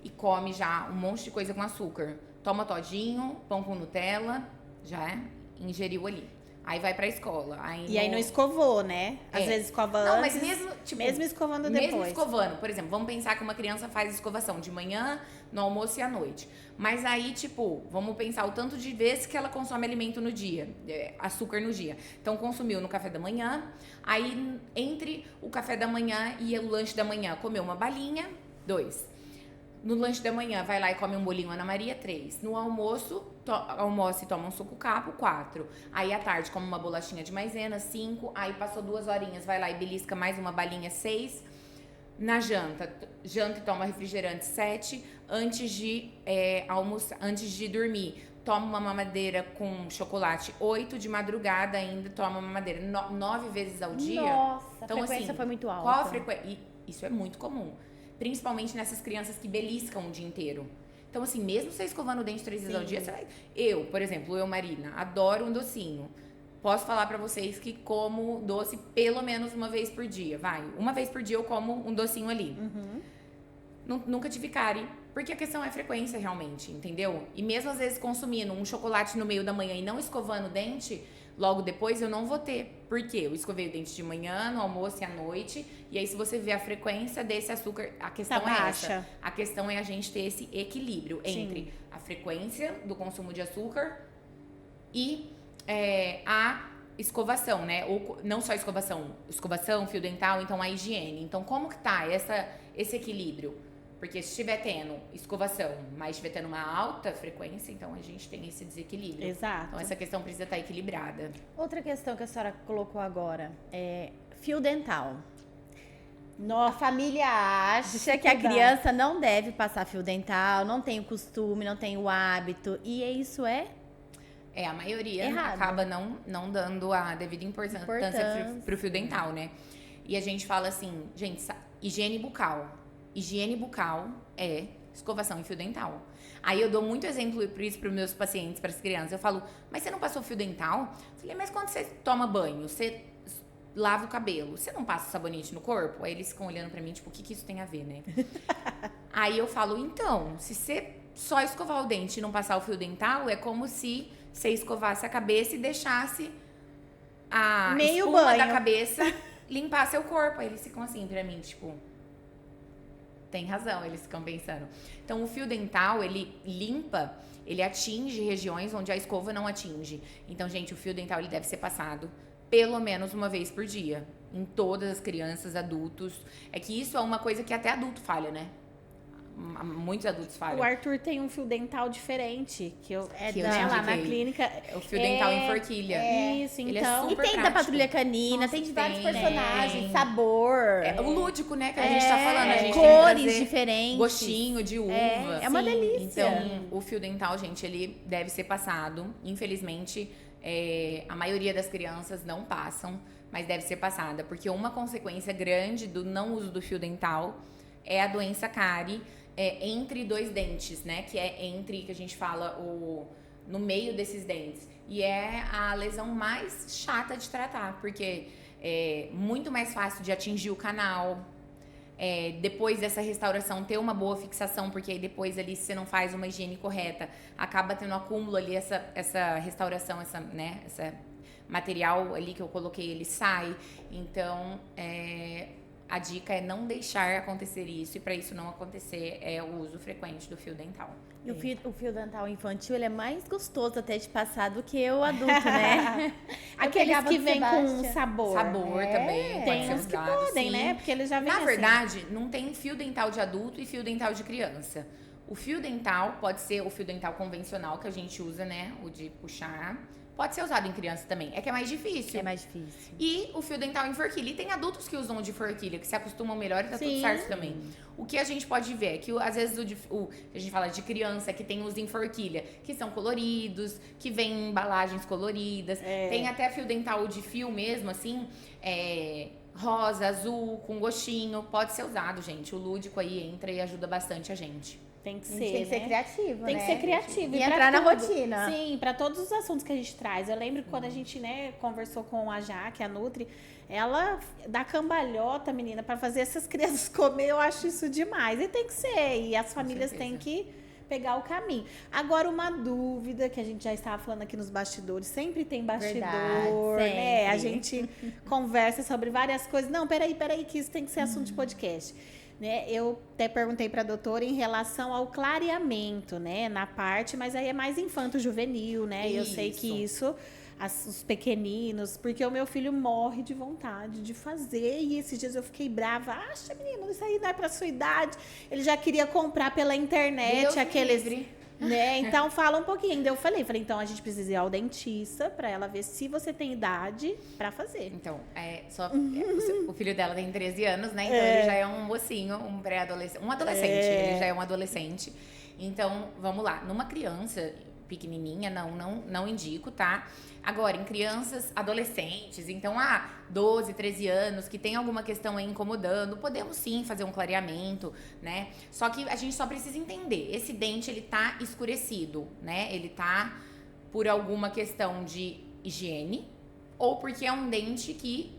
e come já um monte de coisa com açúcar. Toma todinho, pão com Nutella, já ingeriu ali. Aí vai pra escola. E aí não escovou, né? Às vezes escova Não, antes. mas mesmo, tipo, mesmo escovando mesmo depois. escovando, por exemplo, vamos pensar que uma criança faz escovação de manhã, no almoço e à noite. Mas aí, tipo, vamos pensar o tanto de vezes que ela consome alimento no dia, açúcar no dia. Então, consumiu no café da manhã, aí entre o café da manhã e o lanche da manhã, comeu uma balinha, 2. No lanche da manhã, vai lá e come um bolinho Ana Maria, 3. No almoço, almoça e toma um suco capo, 4. Aí, à tarde, come uma bolachinha de maisena, 5. Aí, passou 2 horinhas, vai lá e belisca mais uma balinha, 6. Na janta e toma refrigerante, 7. Antes de almoçar, antes de dormir, toma uma mamadeira com chocolate, 8. De madrugada ainda, toma uma mamadeira 9 vezes ao dia. Nossa, Então, a frequência assim, foi muito alta. Qual a frequência? Isso é muito comum. Principalmente nessas crianças que beliscam o dia inteiro. Então, assim, mesmo você escovando o dente 3 vezes ao dia, você vai... Eu, por exemplo, Marina, adoro um docinho. Posso falar pra vocês que como doce pelo menos uma vez por dia. Uma vez por dia eu como um docinho ali. Nunca tive cárie. Porque a questão é frequência, realmente, entendeu? E mesmo às vezes consumindo um chocolate no meio da manhã e não escovando o dente, logo depois eu não vou ter. Por quê? Eu escovei o dente de manhã, no almoço e à noite. E aí, se você vê a frequência desse açúcar, a questão é essa. A questão é a gente ter esse equilíbrio entre a frequência do consumo de açúcar e a escovação, né? Ou não só escovação, fio dental, então a higiene. Então, como que tá esse equilíbrio? Porque se estiver tendo escovação, mas estiver tendo uma alta frequência, então a gente tem esse desequilíbrio. Exato. Então essa questão precisa estar equilibrada. Outra questão que a senhora colocou agora é fio dental. A família acha que a criança não deve passar fio dental, não tem o costume, não tem o hábito. E isso é a maioria errado. Acaba não dando a devida importância pro fio dental, né? E a gente fala assim, gente, higiene bucal. Higiene bucal é escovação e fio dental. Aí eu dou muito exemplo para isso para os meus pacientes, para as crianças. Eu falo, mas você não passou fio dental? Eu falei, mas quando você toma banho, você lava o cabelo, você não passa sabonete no corpo? Aí eles ficam olhando para mim, tipo, o que isso tem a ver, né? Aí eu falo, então, se você só escovar o dente e não passar o fio dental, é como se você escovasse a cabeça e deixasse a espuma da cabeça limpar seu corpo. Aí eles ficam assim pra mim, tipo... Tem razão, eles ficam pensando. Então, o fio dental, ele limpa, ele atinge regiões onde a escova não atinge. Então, gente, o fio dental, ele deve ser passado pelo menos uma vez por dia. Em todas as crianças, adultos. É que isso é uma coisa que até adulto falha, né? Muitos adultos falham. O Arthur tem um fio dental diferente, que eu lá na clínica. O fio dental em forquilha. Isso, ele então. E tem da Patrulha Canina, tem de vários personagens, sabor. O lúdico, né, que a gente tá falando. A gente cores diferentes. Gostinho de uva. É uma delícia. Então, o fio dental, gente, ele deve ser passado. Infelizmente, a maioria das crianças não passam, mas deve ser passada. Porque uma consequência grande do não uso do fio dental é a doença cárie. Entre dois dentes, né? Que é entre, que a gente fala, no meio desses dentes. E é a lesão mais chata de tratar, porque é muito mais fácil de atingir o canal. Depois dessa restauração, ter uma boa fixação, porque aí depois ali, se você não faz uma higiene correta, acaba tendo acúmulo ali, essa restauração, essa material ali que eu coloquei, ele sai. Então, a dica é não deixar acontecer isso, e para isso não acontecer é o uso frequente do fio dental. E o fio dental infantil, ele é mais gostoso até de passar do que o adulto, né? Aqueles que vêm com sabor. Sabor também. Tem uns que podem, né? Porque eles já vêm Na verdade, não tem fio dental de adulto e fio dental de criança. O fio dental pode ser o fio dental convencional que a gente usa, né? O de puxar. Pode ser usado em criança também. É que é mais difícil. É mais difícil. E o fio dental em forquilha. E tem adultos que usam o de forquilha, que se acostumam melhor e tá tudo certo também. O que a gente pode ver é que, às vezes, a gente fala de criança que tem os em forquilha, que são coloridos, que vem em embalagens coloridas. Tem até fio dental de fio mesmo, assim, rosa, azul, com gostinho. Pode ser usado, gente. O lúdico aí entra e ajuda bastante a gente. Tem que ser, tem que ser criativo, Tem que ser criativo. E entrar na rotina. Sim, para todos os assuntos que a gente traz. Eu lembro que quando a gente, conversou com a Jaque, a Nutri, ela dá cambalhota, menina, para fazer essas crianças comer. Eu acho isso demais. E tem que ser. E as famílias têm que pegar o caminho. Agora, uma dúvida que a gente já estava falando aqui nos bastidores. Sempre tem bastidor, né? A gente conversa sobre várias coisas. Não, peraí, que isso tem que ser assunto de podcast. Né, eu até perguntei para a doutora em relação ao clareamento, né, na parte, mas aí é mais infanto-juvenil, né? Isso. Eu sei que isso, os pequeninos, porque o meu filho morre de vontade de fazer, e esses dias eu fiquei brava. Acha, menino, isso aí não é para sua idade. Ele já queria comprar pela internet Deus aqueles... livre. Né? Então, fala um pouquinho. Então, eu falei, então a gente precisa ir ao dentista pra ela ver se você tem idade pra fazer. Então, o filho dela tem 13 anos, né? Então, ele já é um mocinho, um pré-adolescente, um adolescente. Ele já é um adolescente. Então, vamos lá. Numa criança, pequenininha, não indico, tá? Agora, em crianças, adolescentes, então, 12, 13 anos, que tem alguma questão aí incomodando, podemos sim fazer um clareamento, né? Só que a gente só precisa entender, esse dente, ele tá escurecido, né? Ele tá por alguma questão de higiene ou porque é um dente que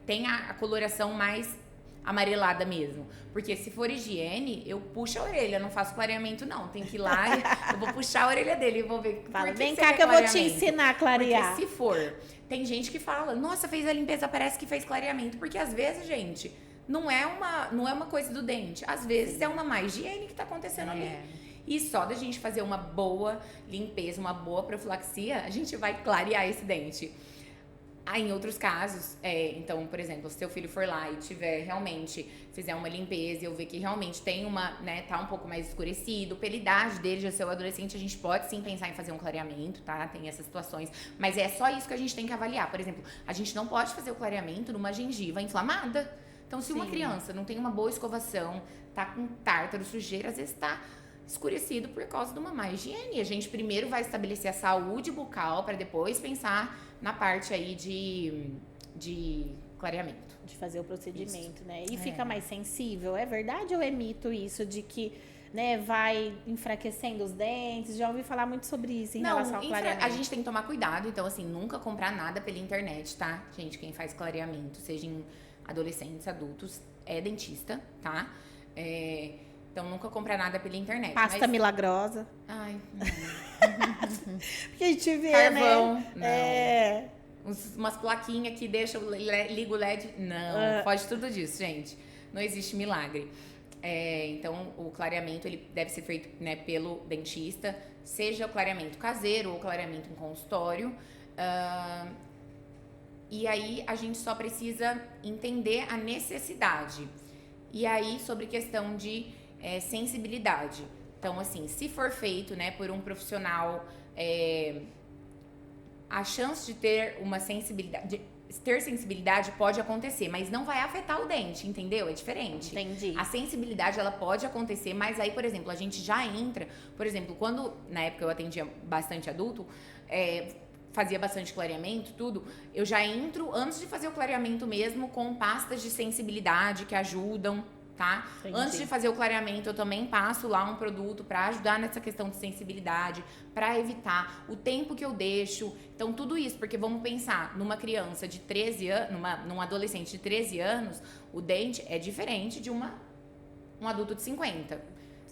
tem a coloração mais amarelada mesmo. Porque se for higiene, eu puxo a orelha, não faço clareamento não. Tem que ir lá e eu vou puxar a orelha dele e vou ver. Fala, por vem você cá quer que eu vou te clareamento? ensinar a clarear. Porque se for, tem gente que fala, nossa, fez a limpeza, parece que fez clareamento. Porque às vezes, gente, não é uma coisa do dente. Às vezes é uma má higiene que tá acontecendo ali. E só da gente fazer uma boa limpeza, uma boa profilaxia, a gente vai clarear esse dente. Em outros casos, então, por exemplo, se seu filho for lá e fizer uma limpeza e eu ver que realmente tem tá um pouco mais escurecido, pela idade dele, já ser adolescente, a gente pode sim pensar em fazer um clareamento, tá? Tem essas situações, mas é só isso que a gente tem que avaliar. Por exemplo, a gente não pode fazer o clareamento numa gengiva inflamada. Então, se uma criança não tem uma boa escovação, tá com tártaro, sujeira, às vezes tá escurecido por causa de uma má higiene. A gente primeiro vai estabelecer a saúde bucal para depois pensar na parte aí de clareamento. De fazer o procedimento, né? E fica mais sensível. É verdade ou é mito isso de que, né, vai enfraquecendo os dentes? Já ouvi falar muito sobre isso em relação ao clareamento. A gente tem que tomar cuidado. Então, assim, nunca comprar nada pela internet, tá? Gente, quem faz clareamento, seja em adolescentes, adultos, é dentista, tá? Então, nunca comprar nada pela internet. Pasta milagrosa. Ai, não. Porque a gente vê, Carvão, né? Umas plaquinhas que deixam, liga o LED. Não, foge tudo disso, gente. Não existe milagre. Então, o clareamento ele deve ser feito, né, pelo dentista, seja o clareamento caseiro ou o clareamento em consultório. E aí, a gente só precisa entender a necessidade. E aí, sobre questão de sensibilidade. Então, assim, se for feito, né, por um profissional, a chance de ter uma sensibilidade, ter sensibilidade pode acontecer, mas não vai afetar o dente, entendeu? É diferente. Entendi. A sensibilidade, ela pode acontecer, mas aí, por exemplo, a gente já entra, por exemplo, quando, na época eu atendia bastante adulto, fazia bastante clareamento, tudo, eu já entro, antes de fazer o clareamento mesmo, com pastas de sensibilidade que ajudam, tá? Entendi. Antes de fazer o clareamento, eu também passo lá um produto para ajudar nessa questão de sensibilidade, para evitar o tempo que eu deixo. Então, tudo isso, porque vamos pensar, numa criança de 13 anos, num adolescente de 13 anos, o dente é diferente de um adulto de 50.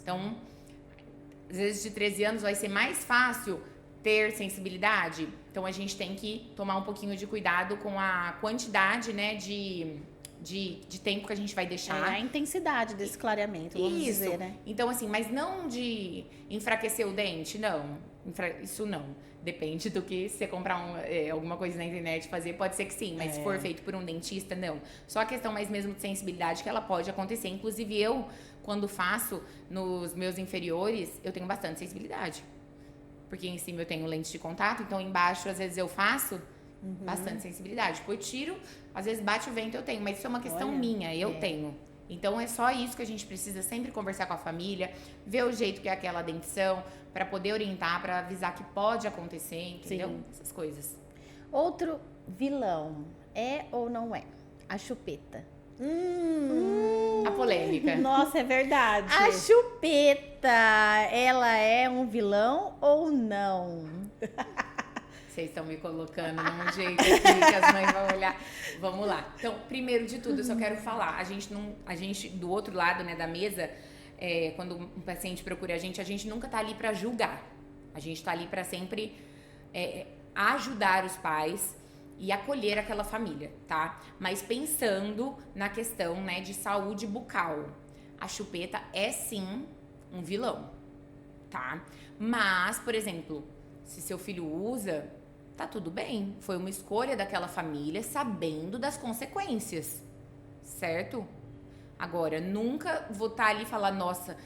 Então, às vezes de 13 anos vai ser mais fácil ter sensibilidade. Então, a gente tem que tomar um pouquinho de cuidado com a quantidade, né, de tempo que a gente vai deixar. A intensidade desse clareamento, vamos dizer, né? Então, assim, mas não de enfraquecer o dente, não. Isso não. Depende do que você comprar alguma coisa na internet fazer, pode ser que sim, mas se for feito por um dentista, não. Só a questão mais mesmo de sensibilidade que ela pode acontecer. Inclusive, eu, quando faço nos meus inferiores, eu tenho bastante sensibilidade. Porque em cima eu tenho lente de contato, então embaixo, às vezes, eu faço bastante sensibilidade. Tipo, eu tiro, às vezes bate o vento, eu tenho, mas isso é uma questão minha, eu tenho. Então, é só isso que a gente precisa sempre conversar com a família, ver o jeito que é aquela dentição, para poder orientar, para avisar que pode acontecer, entendeu? Sim. Essas coisas. Outro vilão, é ou não é? A chupeta. A polêmica. Nossa, é verdade. A chupeta, ela é um vilão ou não? Vocês estão me colocando num jeito aqui que as mães vão olhar. Vamos lá. Então, primeiro de tudo, eu só quero falar. A gente do outro lado, né, da mesa, quando um paciente procura a gente nunca tá ali para julgar. A gente tá ali para sempre ajudar os pais e acolher aquela família, tá? Mas pensando na questão, né, de saúde bucal. A chupeta é sim um vilão, tá? Mas, por exemplo, se seu filho usa, tá tudo bem. Foi uma escolha daquela família sabendo das consequências, certo? Agora, nunca vou estar ali e falar, nossa,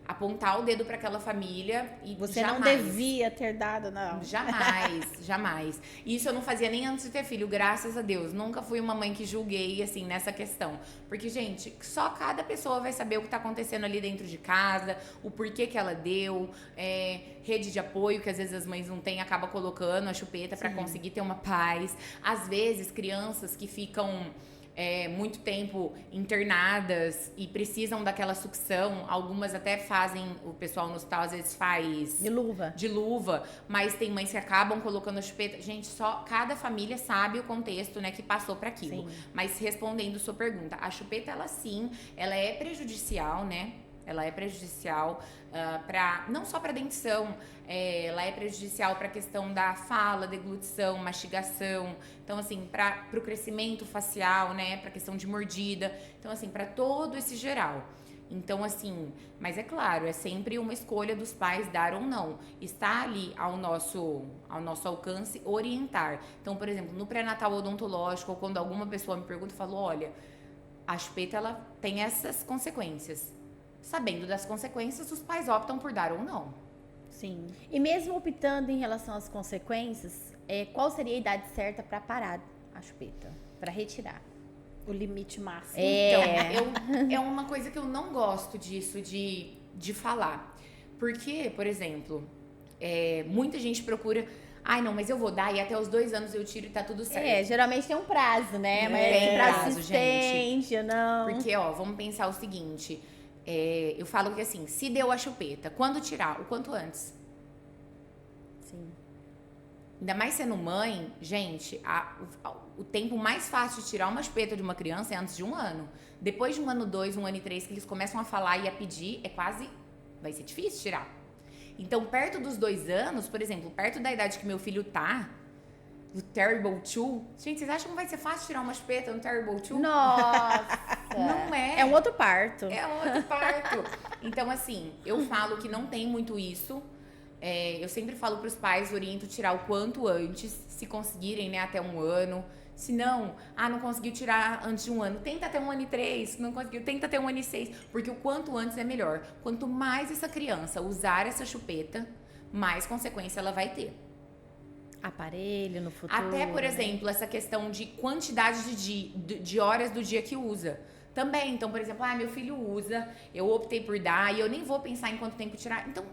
apontar o dedo para aquela família e Você jamais. não devia ter dado, não. Jamais, jamais. Isso eu não fazia nem antes de ter filho, graças a Deus. Nunca fui uma mãe que julguei, assim, nessa questão. Porque, gente, só cada pessoa vai saber o que tá acontecendo ali dentro de casa, o porquê que ela deu, rede de apoio, que às vezes as mães não têm, acaba colocando a chupeta para conseguir ter uma paz. Às vezes, crianças que ficam muito tempo internadas e precisam daquela sucção. Algumas até fazem, o pessoal no hospital às vezes faz De luva. mas tem mães que acabam colocando a chupeta. Gente, só cada família sabe o contexto, né, que passou para aquilo. Sim. Mas respondendo sua pergunta, a chupeta, ela sim, ela é prejudicial, né? Ela é prejudicial não só para dentição, ela é prejudicial para a questão da fala, deglutição, mastigação. Então, assim, para o crescimento facial, né? Para a questão de mordida. Então, assim, para todo esse geral. Então, assim, mas é claro, é sempre uma escolha dos pais dar ou não. Está ali ao nosso alcance orientar. Então, por exemplo, no pré-natal odontológico, ou quando alguma pessoa me pergunta, eu falo, olha, a chupeta, ela tem essas consequências. Sabendo das consequências, os pais optam por dar ou não. Sim. E mesmo optando em relação às consequências, qual seria a idade certa para parar a chupeta? Para retirar? O limite máximo. Então, é uma coisa que eu não gosto disso, de falar. Porque, por exemplo, muita gente procura... Ai, não, mas eu vou dar e até os 2 anos eu tiro e tá tudo certo. Geralmente tem um prazo, né? Mas Tem tem prazo prazo, existente, ou não. Porque, vamos pensar o seguinte... eu falo que assim, se deu a chupeta, quando tirar? O quanto antes. Sim. Ainda mais sendo mãe, gente, o tempo mais fácil de tirar uma chupeta de uma criança é antes de 1 ano. Depois de 1 ano, 2, 1 ano e 3, que eles começam a falar e a pedir, vai ser difícil tirar. Então, perto dos 2 anos, por exemplo, perto da idade que meu filho tá, do Terrible 2, gente, vocês acham que vai ser fácil tirar uma chupeta no Terrible 2? Nossa! Não é. É um outro parto. É outro parto. Então, assim, eu falo que não tem muito isso. Eu sempre falo para os pais, oriento tirar o quanto antes, se conseguirem, né, até 1 ano. Se não, não conseguiu tirar antes de 1 ano, tenta até 1 ano e 3, se não conseguiu, tenta até 1 ano e 6, porque o quanto antes é melhor. Quanto mais essa criança usar essa chupeta, mais consequência ela vai ter. Aparelho no futuro. Até, por exemplo, essa questão de quantidade de horas do dia que usa. Também, então, por exemplo, meu filho usa, eu optei por dar e eu nem vou pensar em quanto tempo tirar. Então,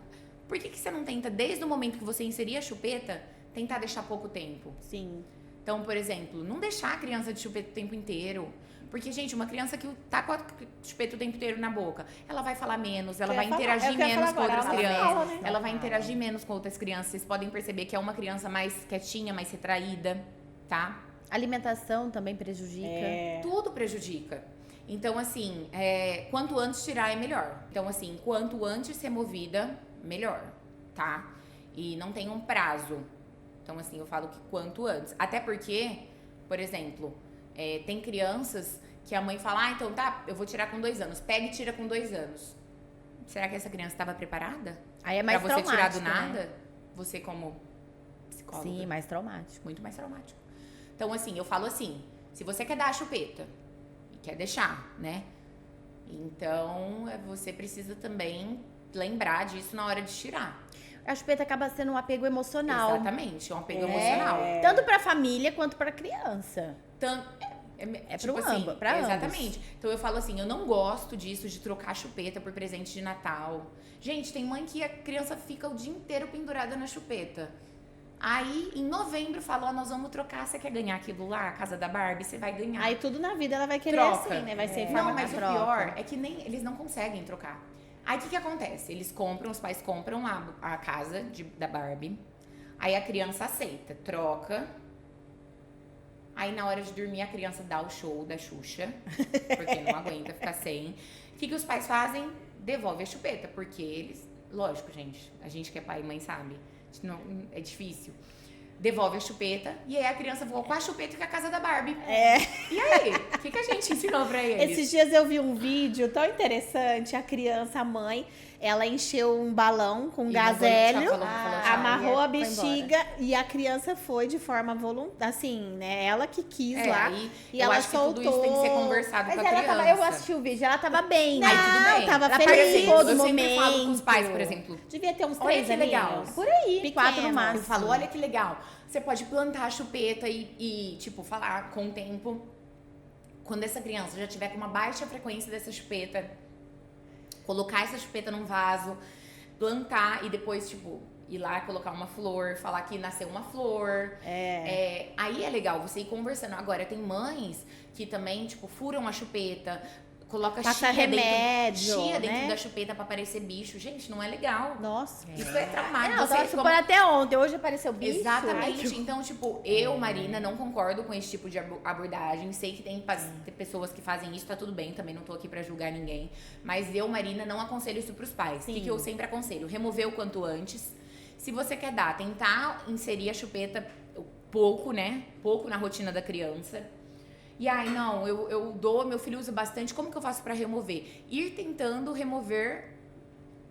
por que você não tenta, desde o momento que você inserir a chupeta, tentar deixar pouco tempo? Sim. Então, por exemplo, não deixar a criança de chupeta o tempo inteiro. Porque, gente, uma criança que tá com a chupeta o tempo inteiro na boca, ela vai falar menos, ela vai interagir menos com outras crianças. Ela vai interagir menos com outras crianças. Vocês podem perceber que é uma criança mais quietinha, mais retraída, tá? Alimentação também prejudica. Tudo prejudica. Então, assim, quanto antes tirar é melhor. Então, assim, quanto antes removida, melhor, tá? E não tem um prazo. Então, assim, eu falo que quanto antes. Até porque, por exemplo, tem crianças que a mãe fala, então tá, eu vou tirar com 2 anos. Pega e tira com 2 anos. Será que essa criança estava preparada? Aí é mais pra você tirar do traumático, nada? né? Você como psicóloga. Sim, mais traumático. Muito mais traumático. Então, assim, eu falo assim, se você quer dar a chupeta e quer deixar, né? Então, você precisa também lembrar disso na hora de tirar. A chupeta acaba sendo um apego emocional. Exatamente, é um apego emocional. Tanto pra família quanto pra criança. Tipo pro assim, pra ambos. exatamente. Então eu falo assim, eu não gosto disso, de trocar chupeta por presente de Natal. Gente, tem mãe que a criança fica o dia inteiro pendurada na chupeta. Aí, em novembro, falou, nós vamos trocar, você quer ganhar aquilo lá, a casa da Barbie? Você vai ganhar. Aí tudo na vida ela vai querer Troca. assim, né? Vai ser em forma Não, mas de o troca. pior é que eles não conseguem trocar. Aí, o que acontece? Os pais compram a casa da Barbie. Aí, a criança aceita, troca. Aí, na hora de dormir, a criança dá o show da Xuxa, porque não aguenta ficar sem. O que os pais fazem? Devolve a chupeta, porque eles... Lógico, gente, a gente que é pai e mãe sabe. Não, é difícil. devolve a chupeta, e aí a criança voa com a chupeta e com a casa da Barbie. É. E aí? O que a gente ensinou pra eles? Esses dias eu vi um vídeo tão interessante. A criança, a mãe, ela encheu um balão com E gás mandou- já hélio, falou, tchau. amarrou a foi bexiga e a criança foi de forma voluntária, assim, né? Ela que quis lá. Aí, E eu ela acho que tudo isso tem que ser conversado Mas com a ela criança. tava, eu assisti o vídeo, ela tava bem. Não, Aí tudo bem. tava Ela feliz. participou do Eu sempre falo com os momento. pais, por exemplo. Devia ter uns Olha 3 que legal. aninhos. Por aí, Pequeno. 4 no Eu máximo. falo, olha que legal. Você pode plantar a chupeta e, tipo, falar com o tempo. Quando essa criança já tiver com uma baixa frequência dessa chupeta, colocar essa chupeta num vaso, plantar e depois, tipo, ir lá colocar uma flor, falar que nasceu uma flor. Aí é legal você ir conversando. Agora, tem mães que também, tipo, furam a chupeta, coloca Passa remédio, chia dentro né? da chupeta pra aparecer bicho. Gente, não é legal. Nossa. Isso é traumático. Não, eu tava Você chupando até ontem, hoje apareceu bicho. Exatamente. Então, tipo, eu, Marina, não concordo com esse tipo de abordagem. Sei que tem pessoas que fazem isso, tá tudo bem, também não tô aqui pra julgar ninguém. Mas eu, Marina, não aconselho isso pros pais. O que eu sempre aconselho? Remover o quanto antes. Se você quer dar, tentar inserir a chupeta pouco, né? Pouco na rotina da criança. E aí, não, eu dou, meu filho usa bastante, como que eu faço pra remover? Ir tentando remover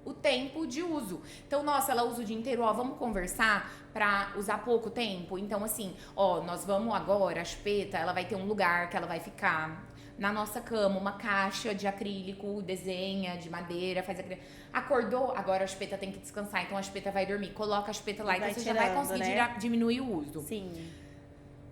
o tempo de uso. Então, nossa, ela usa o dia inteiro, ó, vamos conversar pra usar pouco tempo? Então, assim, ó, nós vamos agora, a chupeta, ela vai ter um lugar que ela vai ficar na nossa cama, uma caixa de acrílico, desenha, de madeira, faz a criança. Acordou, agora a chupeta tem que descansar, então a chupeta vai dormir. Coloca a chupeta lá, Vai então você já vai tirando, conseguir né? diminuir o uso. Sim.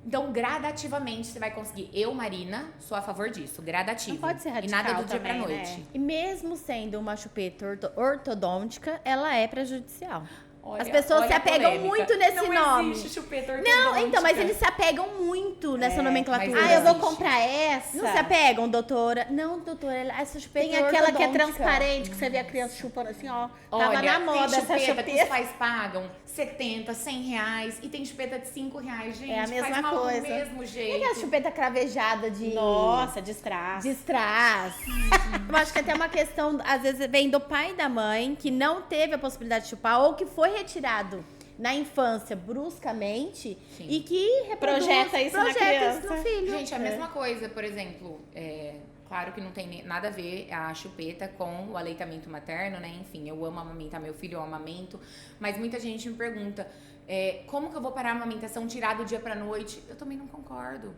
Então, gradativamente, você vai conseguir. Eu, Marina, sou a favor disso. Gradativo. Não pode ser E nada radical do dia pra também, noite. né? E mesmo sendo uma chupeta ortodôntica, ela é prejudicial. Olha- As pessoas olha se a apegam polêmica. muito nesse não nome. Existe chupeta Não, ortodôntica. então, mas eles se apegam muito nessa nomenclatura. mas Ah, eu vou existe. comprar essa. Não se apegam, doutora? Não, doutora, essa chupeta Tem aquela que é ortodôntica. transparente, que você vê a criança chupando assim, ó. Tava Olha, na moda tem essa chupeta que os chupeta. pais pagam 70, 100 reais. E tem chupeta de 5 reais, gente. É a mesma faz mal coisa. do mesmo E jeito. aquela chupeta cravejada de... Nossa, distraz. de strass. Eu acho que até uma questão, às vezes, vem do pai e da mãe que não teve a possibilidade de chupar ou que foi retirado na infância bruscamente Sim. e que reproduz, Projeta isso na isso criança. no filho. Gente, é a mesma coisa, por exemplo, claro que não tem nada a ver a chupeta com o aleitamento materno, né? Enfim, eu amo amamentar meu filho, eu amamento. Mas muita gente me pergunta, como que eu vou parar a amamentação, tirar do dia pra noite? Eu também não concordo.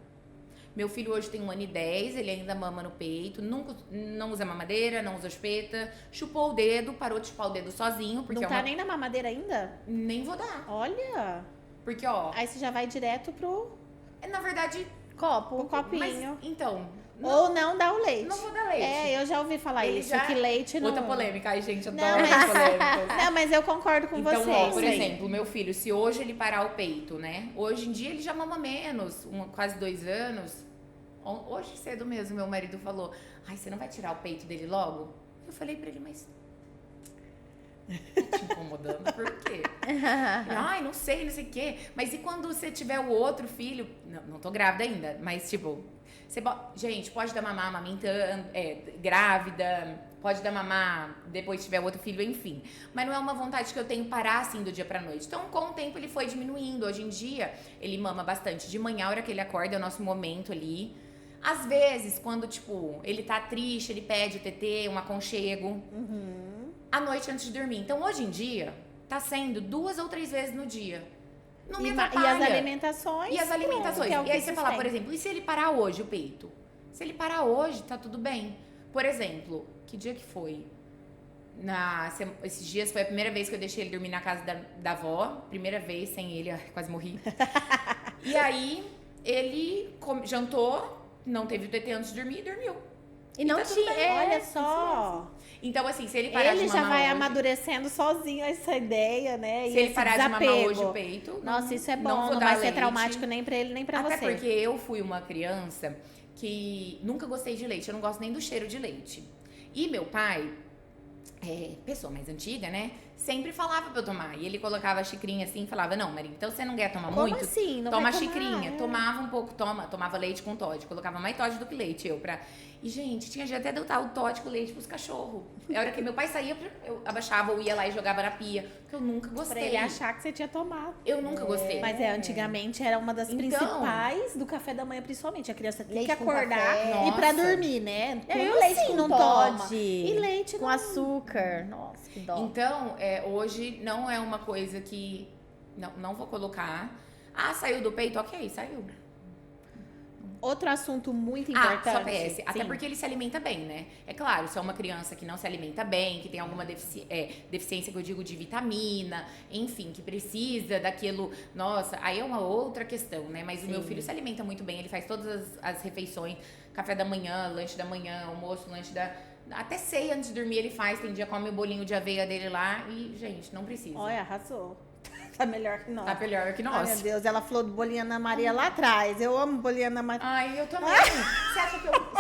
Meu filho hoje tem 1 ano e 10, ele ainda mama no peito, nunca, não usa mamadeira, não usa chupeta, chupou o dedo, parou de chupar o dedo sozinho, porque Não tá nem na mamadeira ainda? nem vou dar. Olha. Porque, ó, Aí você já vai direto pro na verdade, copo, copinho. mas, então, Ou não dá o leite. não vou dar leite. É, eu já ouvi falar Ele isso, já- que leite não... Outra polêmica, ai gente, eu Não, adoro mas- polêmicas. Não, mas eu concordo com Então, vocês. ó, por aí. exemplo, meu filho, se hoje ele parar o peito, né? Hoje em dia ele já mama menos, quase 2 anos. Hoje cedo mesmo, meu marido falou, ai, você não vai tirar o peito dele logo? Eu falei pra ele, mas... Tá te incomodando? Por quê? Ai, não sei o quê. Mas e quando você tiver o outro filho? Não tô grávida ainda, mas tipo... Gente, pode dar mamar amamentando, grávida, pode dar mamar depois que tiver outro filho, enfim. Mas não é uma vontade que eu tenho parar assim do dia pra noite. Então, com o tempo, ele foi diminuindo. Hoje em dia, ele mama bastante. De manhã, a hora que ele acorda, é o nosso momento ali. Às vezes, quando, tipo, ele tá triste, ele pede o TT, um aconchego. À noite, antes de dormir. Então, hoje em dia, tá sendo 2 ou 3 vezes no dia. Não me E atrapalha. as alimentações? E as alimentações. que é o E aí que você fala, sustenta. por exemplo, e se ele parar hoje o peito? Se ele parar hoje, tá tudo bem. Por exemplo, que dia que foi? Esses dias foi a primeira vez que eu deixei ele dormir na casa da avó. Primeira vez sem ele, ai, quase morri. E aí, ele jantou, não teve o TT antes de dormir e dormiu. E não tá tudo tinha. bem. Olha só. Então, assim, se ele parar Ele de já mamar vai hoje, amadurecendo sozinho essa ideia, né? se e ele esse parar de mamar desapego. hoje o peito, Nossa, isso é bom. não vou Não dar vai ser leite. traumático nem pra ele, nem pra Até você. porque eu fui uma criança que nunca gostei de leite. Eu não gosto nem do cheiro de leite. E meu pai, pessoa mais antiga, né? Sempre falava pra eu tomar. E ele colocava a xicrinha assim e falava, não, Maria, então você não quer tomar Como muito? assim? Não Toma a vai tomar? xicrinha. Tomava um pouco, tomava leite com Toddy. Colocava mais Toddy do que leite, E, gente, tinha dia até de eu dar o Toddy com leite pros cachorros. A hora que meu pai saía, eu abaixava, eu ia lá e jogava na pia. Porque eu nunca Pra gostei. ele achar que você tinha tomado. Eu nunca gostei. Mas antigamente era uma das Então- principais do café da manhã, principalmente. A criança tem Leite que com acordar café. e pra Nossa. dormir, né? E Como o leite assim com não Toddy? toma? E leite com não. açúcar. Nossa, que dó. Então, hoje não é uma coisa que... Não vou colocar. Ah, saiu do peito? Ok, saiu. Outro assunto muito Ah, importante. só PS. Até Sim. porque ele se alimenta bem, né? É claro, se é uma criança que não se alimenta bem, que tem alguma deficiência, que eu digo, de vitamina, enfim, que precisa daquilo. Nossa, aí é uma outra questão, né? Mas o meu filho se alimenta muito bem, ele faz todas as refeições: café da manhã, lanche da manhã, almoço, lanche da. Até ceia antes de dormir ele faz, tem dia come o bolinho de aveia dele lá e, gente, não precisa. Olha, arrasou. Tá melhor que nós. Tá melhor que Ai, nós. meu Deus, ela falou do bolinha Ana Maria lá atrás. Eu amo bolinha Ana Maria. Ai, eu também. Você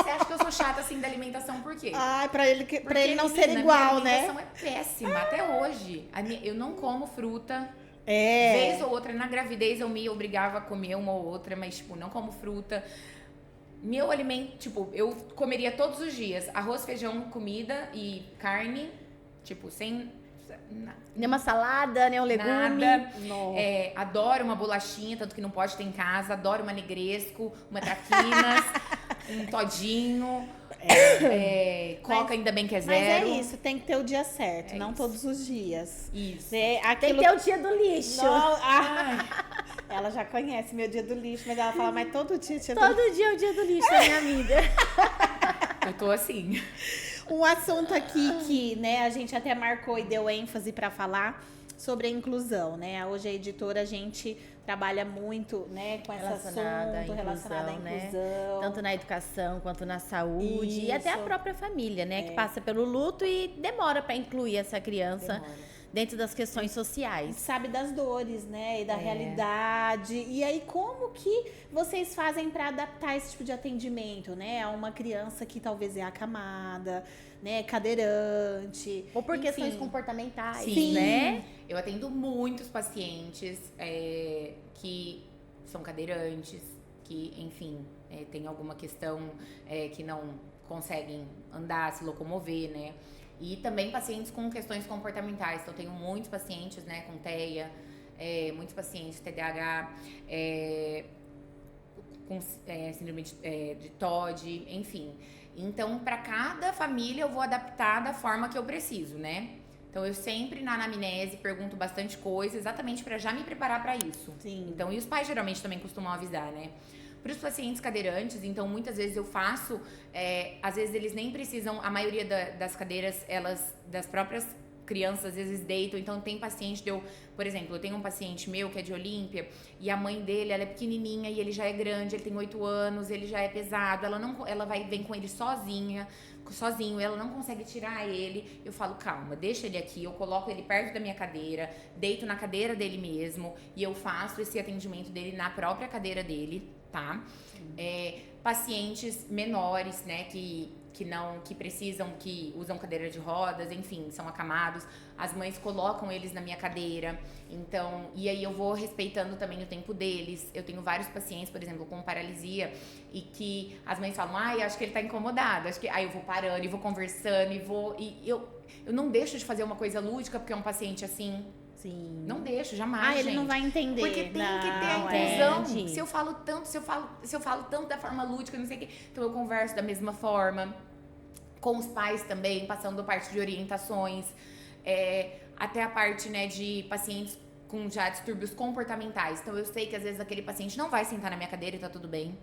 acha que eu sou chata assim da alimentação? Por quê? Ai, pra ele, pra Porque, ele não menina, ser igual, minha né? alimentação é péssima, até hoje. Eu não como fruta. É. Vez ou outra, na gravidez eu me obrigava a comer uma ou outra, mas, tipo, não como fruta. Meu alimento, tipo, eu comeria todos os dias arroz, feijão, comida e carne, tipo, sem Nenhuma salada, nenhum legume. nada. Não. Adoro uma bolachinha, tanto que não pode ter em casa. Adoro uma negresco, uma traquinas, um todinho. Coca, ainda bem que é Mas é zero. isso, tem que ter o dia certo, É não isso. todos os dias. Isso. É Tem aquilo... que ter o dia do lixo. Não, ela já conhece meu dia do lixo, mas ela fala, mas todo dia do Todo dia é o dia do lixo da minha vida. Eu tô assim. Um assunto aqui que, né, a gente até marcou e deu ênfase para falar sobre a inclusão, né? Hoje a editora, a gente trabalha muito, né, com esse Relacionada à assunto relacionado à inclusão, né? inclusão. Tanto na educação quanto na saúde. E até a Isso. própria família, né? Que passa pelo luto e demora para incluir essa criança Demora. dentro das questões sociais. Sabe das dores, né, e da É. realidade. E aí, como que vocês fazem para adaptar esse tipo de atendimento, né, a uma criança que talvez é acamada, né, cadeirante. Ou por enfim. questões comportamentais, Sim. né? Eu atendo muitos pacientes que são cadeirantes, que, enfim, tem alguma questão que não conseguem andar, se locomover, né? E também pacientes com questões comportamentais. Então, eu tenho muitos pacientes, né, com TEA, muitos pacientes TDAH, com síndrome de TOD, enfim. Então, para cada família, eu vou adaptar da forma que eu preciso, né? Então, eu sempre na anamnese pergunto bastante coisa, exatamente para já me preparar para isso. Sim. Então, e os pais geralmente também costumam avisar, né? Para os pacientes cadeirantes, então, muitas vezes eu faço, às vezes eles nem precisam, a maioria das cadeiras, das próprias crianças, às vezes deitam. Então, tem paciente, por exemplo, eu tenho um paciente meu que é de Olímpia, e a mãe dele, ela é pequenininha e ele já é grande, ele tem 8 anos, ele já é pesado, ela vem com ele sozinho, ela não consegue tirar ele. Eu falo, calma, deixa ele aqui, eu coloco ele perto da minha cadeira, deito na cadeira dele mesmo, e eu faço esse atendimento dele na própria cadeira dele, tá? Pacientes menores, né, que precisam, que usam cadeira de rodas, enfim, são acamados, as mães colocam eles na minha cadeira, então, e aí eu vou respeitando também o tempo deles. Eu tenho vários pacientes, por exemplo, com paralisia, e que as mães falam, acho que ele tá incomodado, aí eu vou parando, e vou conversando, e eu não deixo de fazer uma coisa lúdica, porque é um paciente assim, Sim. não deixo, jamais, ele gente. não vai entender. Porque tem que ter a Não, inclusão. é. Se eu falo tanto da forma lúdica, não sei o quê, então eu converso da mesma forma. Com os pais também, passando parte de orientações. Até a parte, né, de pacientes com já distúrbios comportamentais. Então eu sei que às vezes aquele paciente não vai sentar na minha cadeira e tá tudo bem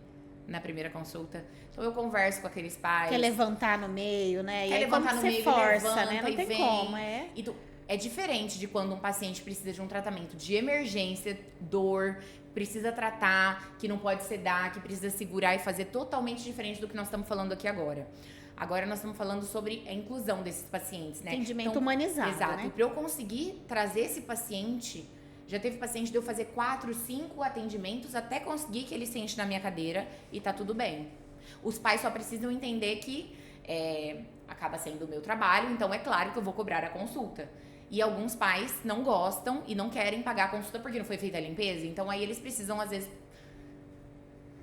na primeira consulta. Então eu converso com aqueles pais. Quer levantar no meio, né? E Quer aí levantar como no que você meio, força, levanta né? Não e tem vem. como, É diferente de quando um paciente precisa de um tratamento de emergência, dor, precisa tratar, que não pode sedar, que precisa segurar, e fazer totalmente diferente do que nós estamos falando aqui agora. Agora nós estamos falando sobre a inclusão desses pacientes, né? Atendimento humanizado, Exato. né? E para eu conseguir trazer esse paciente, já teve paciente de eu fazer 4, 5 atendimentos até conseguir que ele sente na minha cadeira e tá tudo bem. Os pais só precisam entender que acaba sendo o meu trabalho, então é claro que eu vou cobrar a consulta. E alguns pais não gostam e não querem pagar a consulta porque não foi feita a limpeza, então aí eles precisam, às vezes,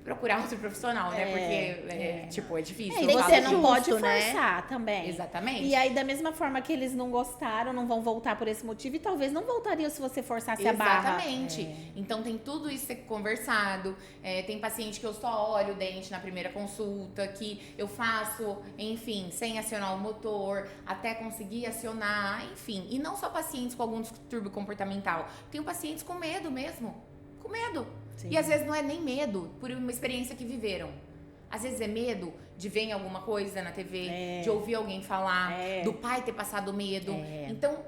procurar outro profissional, né? Porque, tipo, é difícil. E Tem que você ser não justo, pode né? forçar também. Exatamente. E aí, da mesma forma que eles não gostaram, não vão voltar por esse motivo, e talvez não voltariam se você forçasse a barra. Exatamente. Então tem tudo isso conversado. Tem paciente que eu só olho o dente na primeira consulta, que eu faço, enfim, sem acionar o motor, até conseguir acionar, enfim. E não só pacientes com algum distúrbio comportamental. Tenho pacientes com medo mesmo. Com medo. Sim. E às vezes não é nem medo por uma experiência que viveram. Às vezes é medo de ver alguma coisa na TV, de ouvir alguém falar, do pai ter passado medo. Então,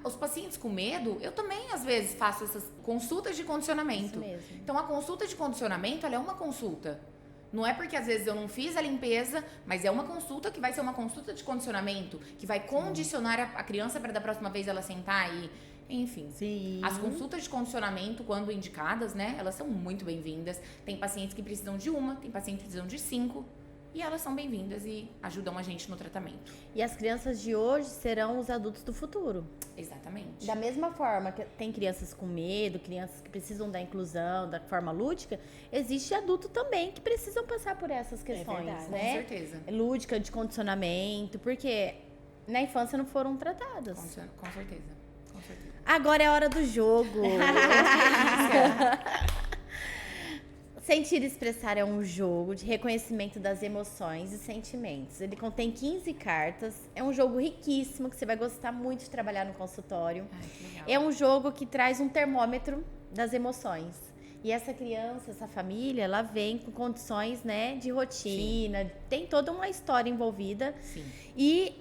os pacientes com medo, eu também às vezes faço essas consultas de condicionamento. Isso mesmo. Então, a consulta de condicionamento, ela é uma consulta. Não é porque às vezes eu não fiz a limpeza, mas é uma consulta que vai ser uma consulta de condicionamento, que vai condicionar a criança para da próxima vez ela sentar e... Enfim, Sim. as consultas de condicionamento, quando indicadas, né, elas são muito bem-vindas. Tem pacientes que precisam de uma, tem pacientes que precisam de 5, e elas são bem-vindas e ajudam a gente no tratamento. E as crianças de hoje serão os adultos do futuro. Exatamente. Da mesma forma que tem crianças com medo, crianças que precisam da inclusão, da forma lúdica, existe adulto também que precisam passar por essas questões, verdade. Com né? certeza. Lúdica, de condicionamento, porque na infância não foram tratadas. Com certeza. Com certeza. Agora é a hora do jogo. Sentir e Expressar é um jogo de reconhecimento das emoções e sentimentos. Ele contém 15 cartas. É um jogo riquíssimo que você vai gostar muito de trabalhar no consultório. Ai, que legal. É um jogo que traz um termômetro das emoções. E essa criança, essa família, ela vem com condições, né, de rotina. Tem toda uma história envolvida. Sim. E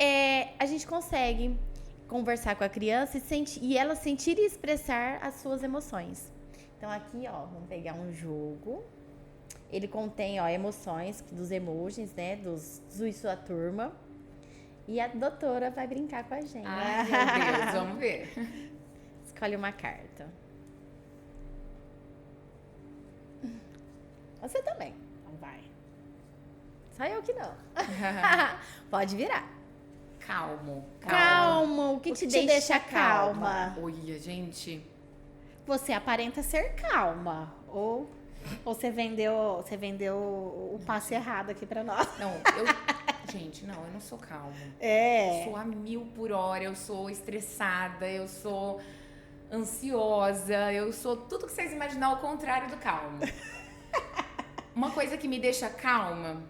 a gente consegue conversar com a criança e ela sentir e expressar as suas emoções. Então aqui, ó, vamos pegar um jogo. Ele contém, ó, emoções dos emojis, né, dos e sua turma. E a doutora vai brincar com a gente. Ai, meu Deus, vamos ver. Escolhe uma carta. Você também. Então vai. Só eu que não. Pode virar. Calmo. Calma, o que te deixa calma? Olha, gente. Você aparenta ser calma. Ou você vendeu o passe errado aqui pra nós. Não, gente, não, eu não sou calma. É. Eu sou a 1000 por hora, eu sou estressada, eu sou ansiosa, eu sou tudo que vocês imaginar ao contrário do calmo. Uma coisa que me deixa calma.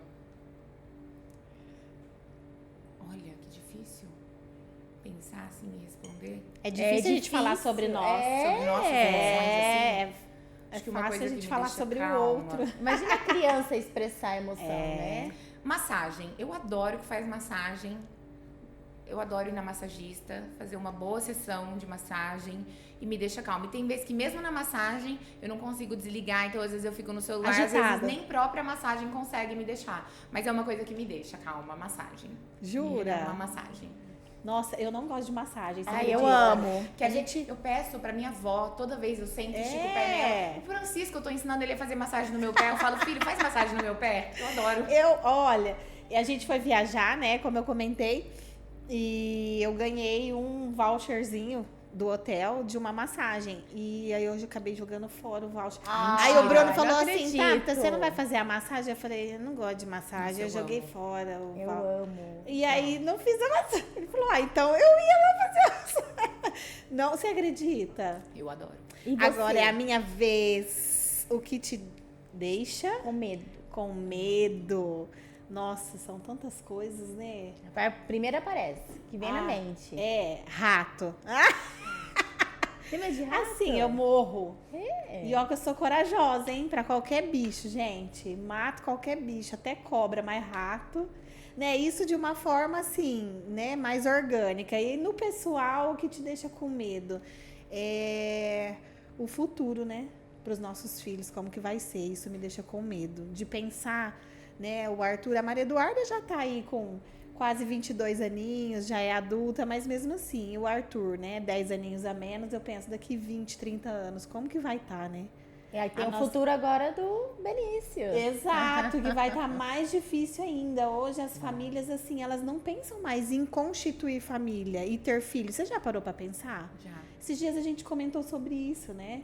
Olha, que difícil pensar assim e responder. É difícil a gente falar sobre nós. Sobre nossas emoções, assim. É Acho que uma fácil coisa a que gente me falar deixa sobre calma. o outro. Imagina a criança expressar a emoção, né? Massagem. Eu adoro que faz massagem. Eu adoro ir na massagista, fazer uma boa sessão de massagem e me deixa calma. E tem vezes que mesmo na massagem eu não consigo desligar, então às vezes eu fico no celular, às Agitada. vezes nem própria massagem consegue me deixar. Mas é uma coisa que me deixa calma, a massagem. Jura? É uma massagem. Nossa, eu não gosto de massagem. você Ai, eu acredita? amo. Que a gente, eu peço pra minha avó, toda vez eu sento e estico o pé nela. O Francisco, eu tô ensinando ele a fazer massagem no meu pé. Eu falo, filho, faz massagem no meu pé. Eu adoro. Olha, a gente foi viajar, né? Como eu comentei. E eu ganhei um voucherzinho do hotel de uma massagem. E aí hoje eu acabei jogando fora o voucher. Aí o Bruno não falou assim, acredito. Tata, você não vai fazer a massagem? Eu falei, eu não gosto de massagem. Nossa, eu eu joguei amo. fora o Eu voucher. amo. E aí não fiz a massagem. Ele falou, então eu ia lá fazer a massagem. Não, você acredita? Eu adoro. E você? Agora é a minha vez. O que te deixa Com medo. com medo? Nossa, são tantas coisas, né? A primeira aparece, que vem na Ah, mente. É, rato. Tem medo de rato? Assim, eu morro. É. E ó que eu sou corajosa, hein? Pra qualquer bicho, gente. Mato qualquer bicho, até cobra, mas rato. Né? Isso de uma forma, assim, né? Mais orgânica. E no pessoal, o que te deixa com medo? É o futuro, né? Para os nossos filhos, como que vai ser. Isso me deixa com medo. De pensar, né? O Arthur, a Maria Eduarda já tá aí com quase 22 aninhos, já é adulta, mas mesmo assim, o Arthur, né? 10 aninhos a menos, eu penso daqui 20, 30 anos, como que vai estar, né? E aí tem A o nossa- futuro agora do Benício. Exato, que vai estar mais difícil ainda. Hoje as famílias, assim, elas não pensam mais em constituir família e ter filhos. Você já parou pra pensar? Já. Esses dias a gente comentou sobre isso, né?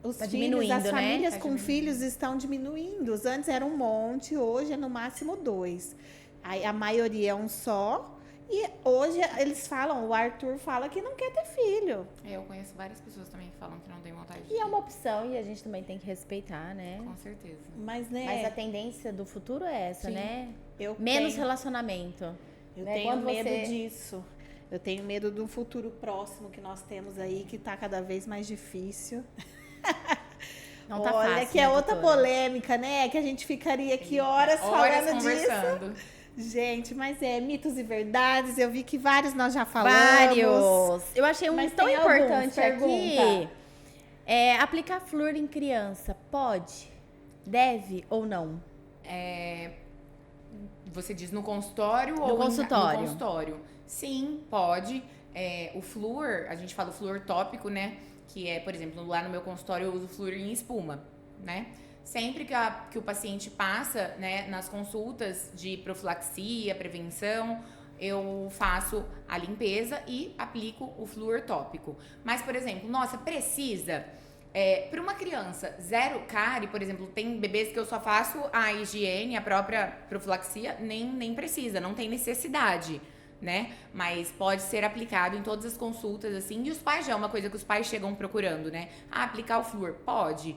Os Tá filhos, diminuindo, as né? famílias Tá com diminuindo. filhos estão diminuindo. Antes era um monte, hoje é no máximo 2. Aí a maioria é um só. E hoje eles falam, o Arthur fala que não quer ter filho. Eu conheço várias pessoas também que falam que não tem vontade de E é ter. uma opção e a gente também tem que respeitar, né? Com certeza. Mas, né, Mas a tendência do futuro é essa, Sim. né? eu Menos tenho, relacionamento. eu né? tenho Quando medo você- disso. Eu tenho medo do futuro próximo que nós temos aí, que tá cada vez mais difícil. Não tá Olha, fácil, que é né, outra doutora? polêmica, né? Que a gente ficaria aqui horas falando disso. conversando. Gente, mas é mitos e verdades. Eu vi que vários nós já falamos. Vários. Eu achei um Mas tão tem alguns, importante aqui. pergunta. Aplicar flúor em criança, pode? Deve ou não? Você diz no consultório ou No consultório. no consultório? Sim, pode. O flúor, a gente fala o flúor tópico, né? Que é, por exemplo, lá no meu consultório eu uso flúor em espuma, né? Sempre que o paciente passa, né, nas consultas de profilaxia, prevenção, eu faço a limpeza e aplico o flúor tópico. Mas, por exemplo, nossa, precisa... para uma criança zero cárie, por exemplo, tem bebês que eu só faço a higiene, a própria profilaxia, nem precisa, não tem necessidade, né? Mas pode ser aplicado em todas as consultas, assim. E os pais já é uma coisa que os pais chegam procurando, né? Aplicar o flúor? Pode.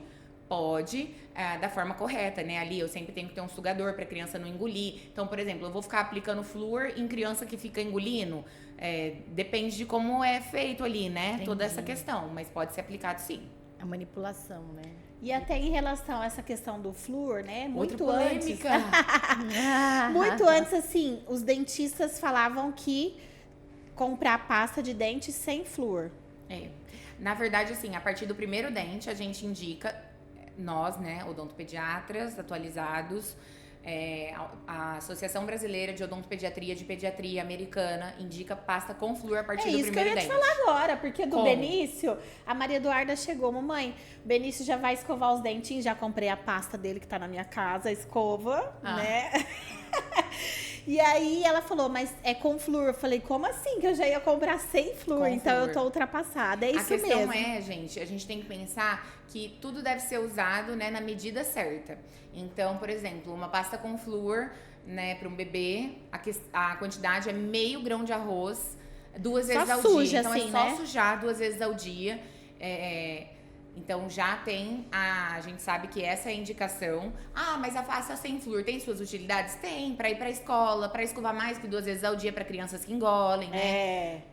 Pode, da forma correta, né? Ali eu sempre tenho que ter um sugador para a criança não engolir. Então, por exemplo, eu vou ficar aplicando flúor em criança que fica engolindo. Depende de como é feito ali, né? Toda essa questão, mas pode ser aplicado sim. A manipulação, né? E até em relação a essa questão do flúor, né? Outra Muito antes. polêmica. Muito antes, assim, os dentistas falavam que comprar pasta de dente sem flúor. Na verdade, assim, a partir do primeiro dente, a gente indica, nós, né, odontopediatras atualizados, a Associação Brasileira de Odontopediatria de Pediatria Americana indica pasta com flúor a partir É do isso que eu primeiro ia te dente. falar agora, porque do Como? Benício, a Maria Eduarda chegou, mamãe, o Benício já vai escovar os dentinhos, já comprei a pasta dele que tá na minha casa, a escova, né? E aí ela falou, mas é com flúor. Eu falei, como assim? Que eu já ia comprar sem flúor, Com então flúor. eu tô ultrapassada. É A isso questão mesmo. gente, a gente tem que pensar que tudo deve ser usado, né, na medida certa. Então, por exemplo, uma pasta com flúor, né, para um bebê, a quantidade é meio grão de arroz, 2 Só vezes ao suja, dia. Então, assim, é só né? sujar 2 vezes ao dia. Então, já tem a gente sabe que essa é a indicação. Ah, mas a pasta sem flúor tem suas utilidades? Tem, para ir para a escola, para escovar mais que 2 vezes ao dia para crianças que engolem, né?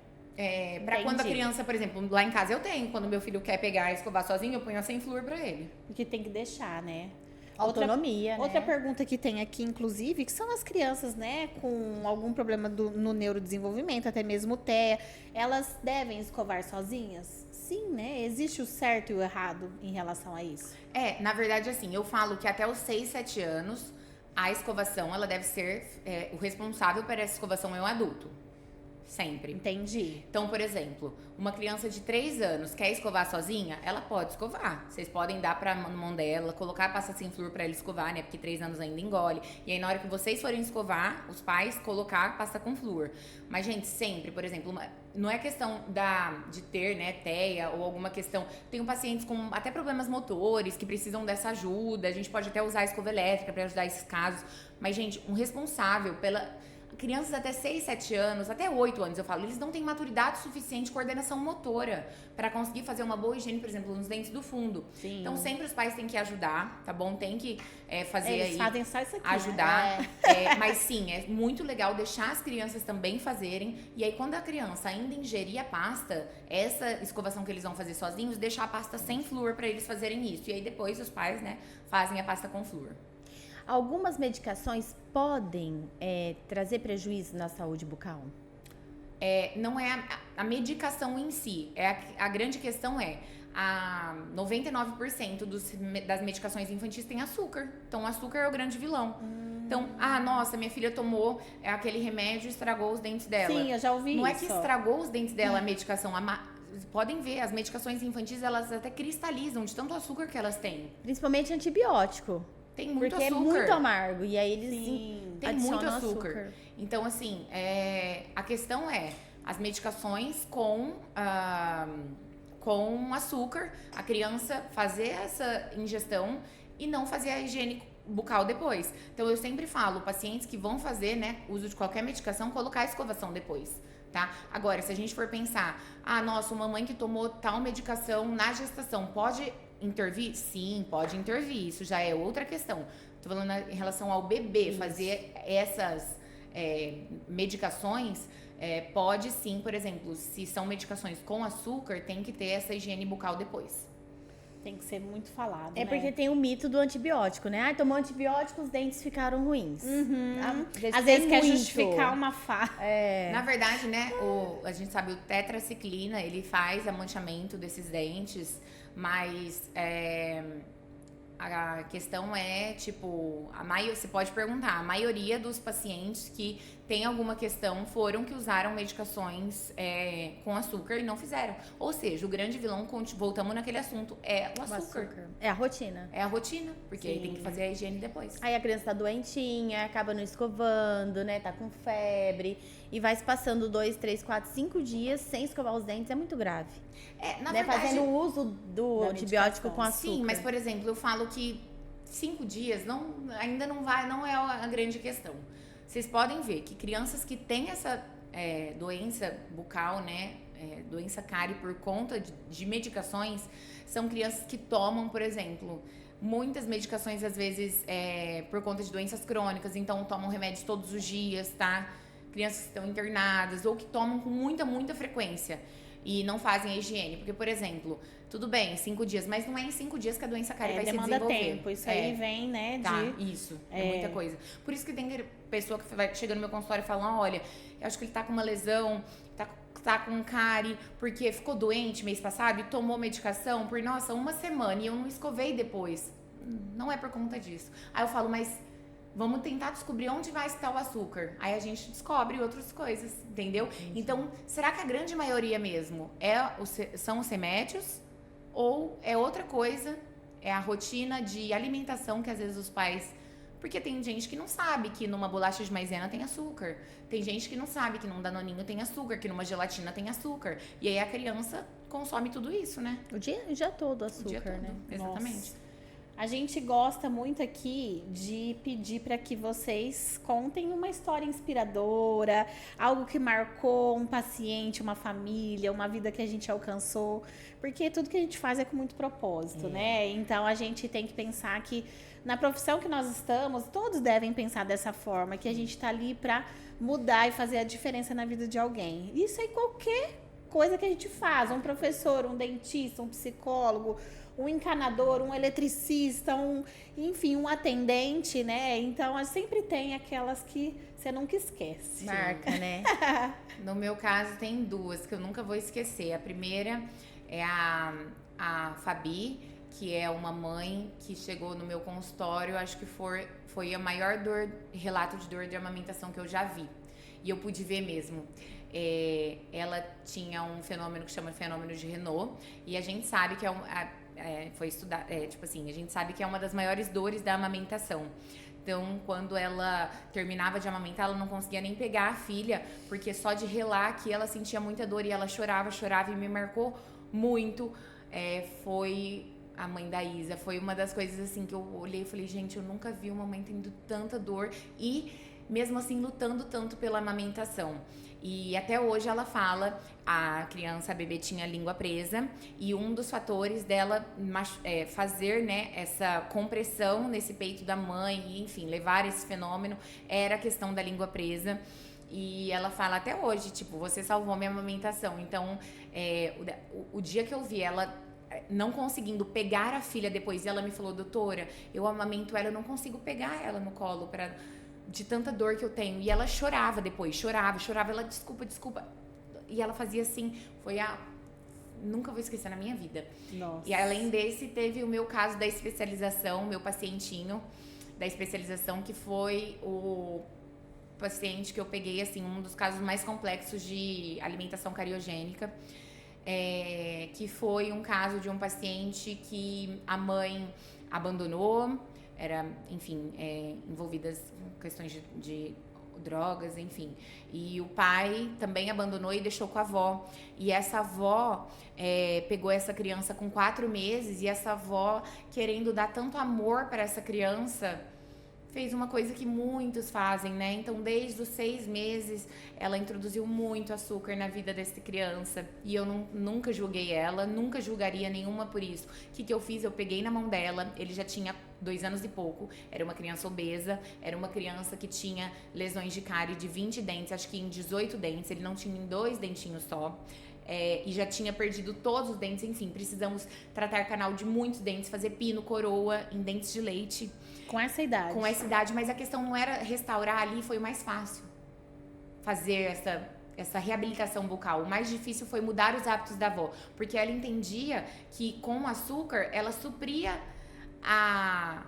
Pra quando a Entendi. criança, por exemplo, lá em casa eu tenho, quando meu filho quer pegar e escovar sozinho, eu ponho a sem flúor pra ele. Porque tem que deixar, né? Autonomia, Outra né? pergunta que tem aqui, inclusive, que são as crianças, né, com algum problema no neurodesenvolvimento, até mesmo TEA, elas devem escovar sozinhas? Sim, né? Existe o certo e o errado em relação a isso. Na verdade, assim, eu falo que até os 6, 7 anos, a escovação, ela deve ser, o responsável por essa escovação é o adulto. Sempre. Entendi. Então, por exemplo, uma criança de 3 anos quer escovar sozinha, ela pode escovar. Vocês podem dar pra mão dela, colocar a pasta sem flúor pra ela escovar, né? Porque 3 anos ainda engole. E aí, na hora que vocês forem escovar, os pais colocar a pasta com flúor. Mas, gente, sempre, por exemplo, não é questão de ter, né, TEA ou alguma questão. Tenho pacientes com até problemas motores que precisam dessa ajuda. A gente pode até usar a escova elétrica pra ajudar esses casos. Mas, gente, um responsável pela... Crianças até 6, 7 anos, até 8 anos, eu falo, eles não têm maturidade suficiente, coordenação motora, para conseguir fazer uma boa higiene, por exemplo, nos dentes do fundo. Sim. Então, sempre os pais têm que ajudar, tá bom? Tem que fazer Eles aí, fazem só isso aqui, ajudar. né? Mas sim, é muito legal deixar as crianças também fazerem. E aí, quando a criança ainda ingerir a pasta, essa escovação que eles vão fazer sozinhos, deixar a pasta sem flúor para eles fazerem isso. E aí, depois, os pais, né, fazem a pasta com flúor. Algumas medicações podem trazer prejuízo na saúde bucal? Não é a medicação em si. A grande questão é 99% das medicações infantis tem açúcar. Então, o açúcar é o grande vilão. Então, nossa, minha filha tomou aquele remédio e estragou os dentes dela. Sim, eu já ouvi Não isso. é que estragou os dentes dela a medicação. podem ver, as medicações infantis, elas até cristalizam de tanto açúcar que elas têm. Principalmente antibiótico. Tem muito Porque açúcar. é muito amargo. E aí eles Tem adicionam muito açúcar. Então, assim, a questão é as medicações com açúcar, a criança fazer essa ingestão e não fazer a higiene bucal depois. Então, eu sempre falo, pacientes que vão fazer, né, uso de qualquer medicação, colocar a escovação depois, tá? Agora, se a gente for pensar, nossa, uma mãe que tomou tal medicação na gestação, pode intervir? Sim, pode intervir, isso já é outra questão. Tô falando em relação ao bebê, fazer essas medicações, pode sim, por exemplo, se são medicações com açúcar, tem que ter essa higiene bucal depois. Tem que ser muito falado, É né? porque tem o mito do antibiótico, né? Ai, tomou antibiótico, os dentes ficaram ruins. Às vezes quer justificar uma falha. Na verdade, né, a gente sabe, o tetraciclina, ele faz amanchamento desses dentes, mas a questão é, tipo, você pode perguntar, a maioria dos pacientes que tem alguma questão foram que usaram medicações com açúcar e não fizeram. Ou seja, o grande vilão, voltamos naquele assunto, é o açúcar. É a rotina. É a rotina, porque aí tem que fazer a higiene depois. Aí a criança tá doentinha, acaba não escovando, né? Tá com febre. E vai se passando 2, 3, 4, 5 dias sem escovar os dentes. É muito grave. Na né? verdade, Fazendo uso do antibiótico com açúcar. sim, mas, por exemplo, eu falo que 5 dias ainda não é a grande questão. Vocês podem ver que crianças que têm essa doença bucal, né? Doença cárie por conta de medicações, são crianças que tomam, por exemplo, muitas medicações, às vezes, por conta de doenças crônicas, então tomam remédios todos os dias, tá? Crianças que estão internadas ou que tomam com muita, muita frequência e não fazem a higiene. Porque, por exemplo, tudo bem, 5 dias, mas não é em 5 dias que a doença cárie vai se desenvolver. Demanda tempo, isso aí vem, né, Isso, é muita coisa. Por isso que tem pessoa que chega no meu consultório e fala, olha, eu acho que ele tá com uma lesão, tá com cárie, porque ficou doente mês passado e tomou medicação por, nossa, 1 semana e eu não escovei depois. Não é por conta disso. Aí eu falo, mas vamos tentar descobrir onde vai estar o açúcar. Aí a gente descobre outras coisas, entendeu? Entendi. Então, será que a grande maioria mesmo são os remédios? Ou é outra coisa? É a rotina de alimentação que às vezes os pais... Porque tem gente que não sabe que numa bolacha de maisena tem açúcar. Tem gente que não sabe que num danoninho tem açúcar, que numa gelatina tem açúcar. E aí a criança consome tudo isso, né? O dia todo açúcar, o dia todo, né? Exatamente. Nossa. A gente gosta muito aqui de pedir para que vocês contem uma história inspiradora, algo que marcou um paciente, uma família, uma vida que a gente alcançou, porque tudo que a gente faz é com muito propósito, né? Então a gente tem que pensar que na profissão que nós estamos, todos devem pensar dessa forma, que a gente está ali para mudar e fazer a diferença na vida de alguém. Isso é qualquer coisa que a gente faz, um professor, um dentista, um psicólogo, um encanador, um eletricista, enfim, um atendente, né? Então, sempre tem aquelas que você nunca esquece. Marca, né? No meu caso, tem 2 que eu nunca vou esquecer. A primeira é a Fabi, que é uma mãe que chegou no meu consultório, acho que foi a maior relato de dor de amamentação que eu já vi. E eu pude ver mesmo. Ela tinha um fenômeno que chama fenômeno de Renault, e a gente sabe que foi estudar, tipo assim, a gente sabe que é uma das maiores dores da amamentação. Então, quando ela terminava de amamentar, ela não conseguia nem pegar a filha, porque só de relar aqui ela sentia muita dor e ela chorava e me marcou muito. Foi a mãe da Isa, foi uma das coisas assim que eu olhei e falei, gente, eu nunca vi uma mãe tendo tanta dor e mesmo assim lutando tanto pela amamentação. E até hoje ela fala, a bebê tinha a língua presa, e um dos fatores dela fazer, né, essa compressão nesse peito da mãe, e, enfim, levar esse fenômeno, era a questão da língua presa. E ela fala até hoje, tipo, você salvou minha amamentação. Então, o dia que eu vi ela não conseguindo pegar a filha depois, e ela me falou, doutora, eu amamento ela, eu não consigo pegar ela no colo de tanta dor que eu tenho. E ela chorava depois, chorava, ela, desculpa. E ela fazia assim, nunca vou esquecer na minha vida. Nossa. E além desse, teve o meu caso da especialização, meu pacientinho da especialização, que foi o paciente que eu peguei, assim, um dos casos mais complexos de alimentação cariogênica. que foi um caso de um paciente que a mãe abandonou, era, enfim, envolvidas em questões de drogas, enfim. E o pai também abandonou e deixou com a avó. E essa avó pegou essa criança com 4 meses e essa avó, querendo dar tanto amor para essa criança, fez uma coisa que muitos fazem, né? Então, desde os 6 meses, ela introduziu muito açúcar na vida dessa criança. E eu nunca julguei ela, nunca julgaria nenhuma por isso. O que eu fiz? Eu peguei na mão dela, ele já tinha 2 anos e pouco, era uma criança obesa, era uma criança que tinha lesões de cárie de 20 dentes, acho que em 18 dentes, ele não tinha em 2 dentinhos só. E já tinha perdido todos os dentes, enfim, precisamos tratar canal de muitos dentes, fazer pino, coroa em dentes de leite. Com essa idade. Com essa idade, mas a questão não era restaurar ali, foi o mais fácil. Fazer essa reabilitação bucal. O mais difícil foi mudar os hábitos da avó, porque ela entendia que com o açúcar, ela supria a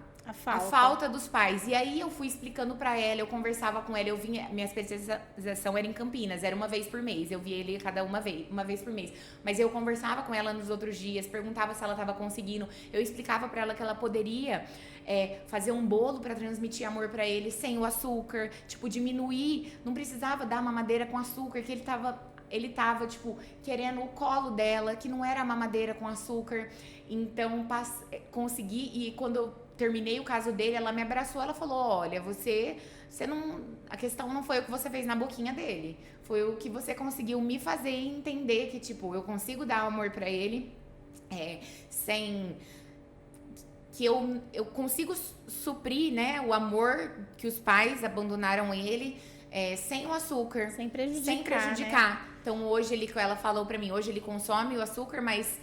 falta dos pais. E aí eu fui explicando pra ela, eu conversava com ela, minha especialização era em Campinas, era uma vez por mês, eu via ele uma vez por mês. Mas eu conversava com ela nos outros dias, perguntava se ela estava conseguindo, eu explicava pra ela que ela poderia fazer um bolo pra transmitir amor pra ele sem o açúcar, tipo, diminuir, não precisava dar mamadeira com açúcar, que ele tava, tipo, querendo o colo dela, que não era a mamadeira com açúcar. Então, consegui, e quando eu terminei o caso dele, ela me abraçou, ela falou, olha, você não, a questão não foi o que você fez na boquinha dele, foi o que você conseguiu me fazer entender que, tipo, eu consigo dar amor pra ele, sem... que eu consigo suprir, né, o amor que os pais abandonaram ele, sem o açúcar. Sem prejudicar. Né? Então, hoje ela falou pra mim, hoje ele consome o açúcar, mas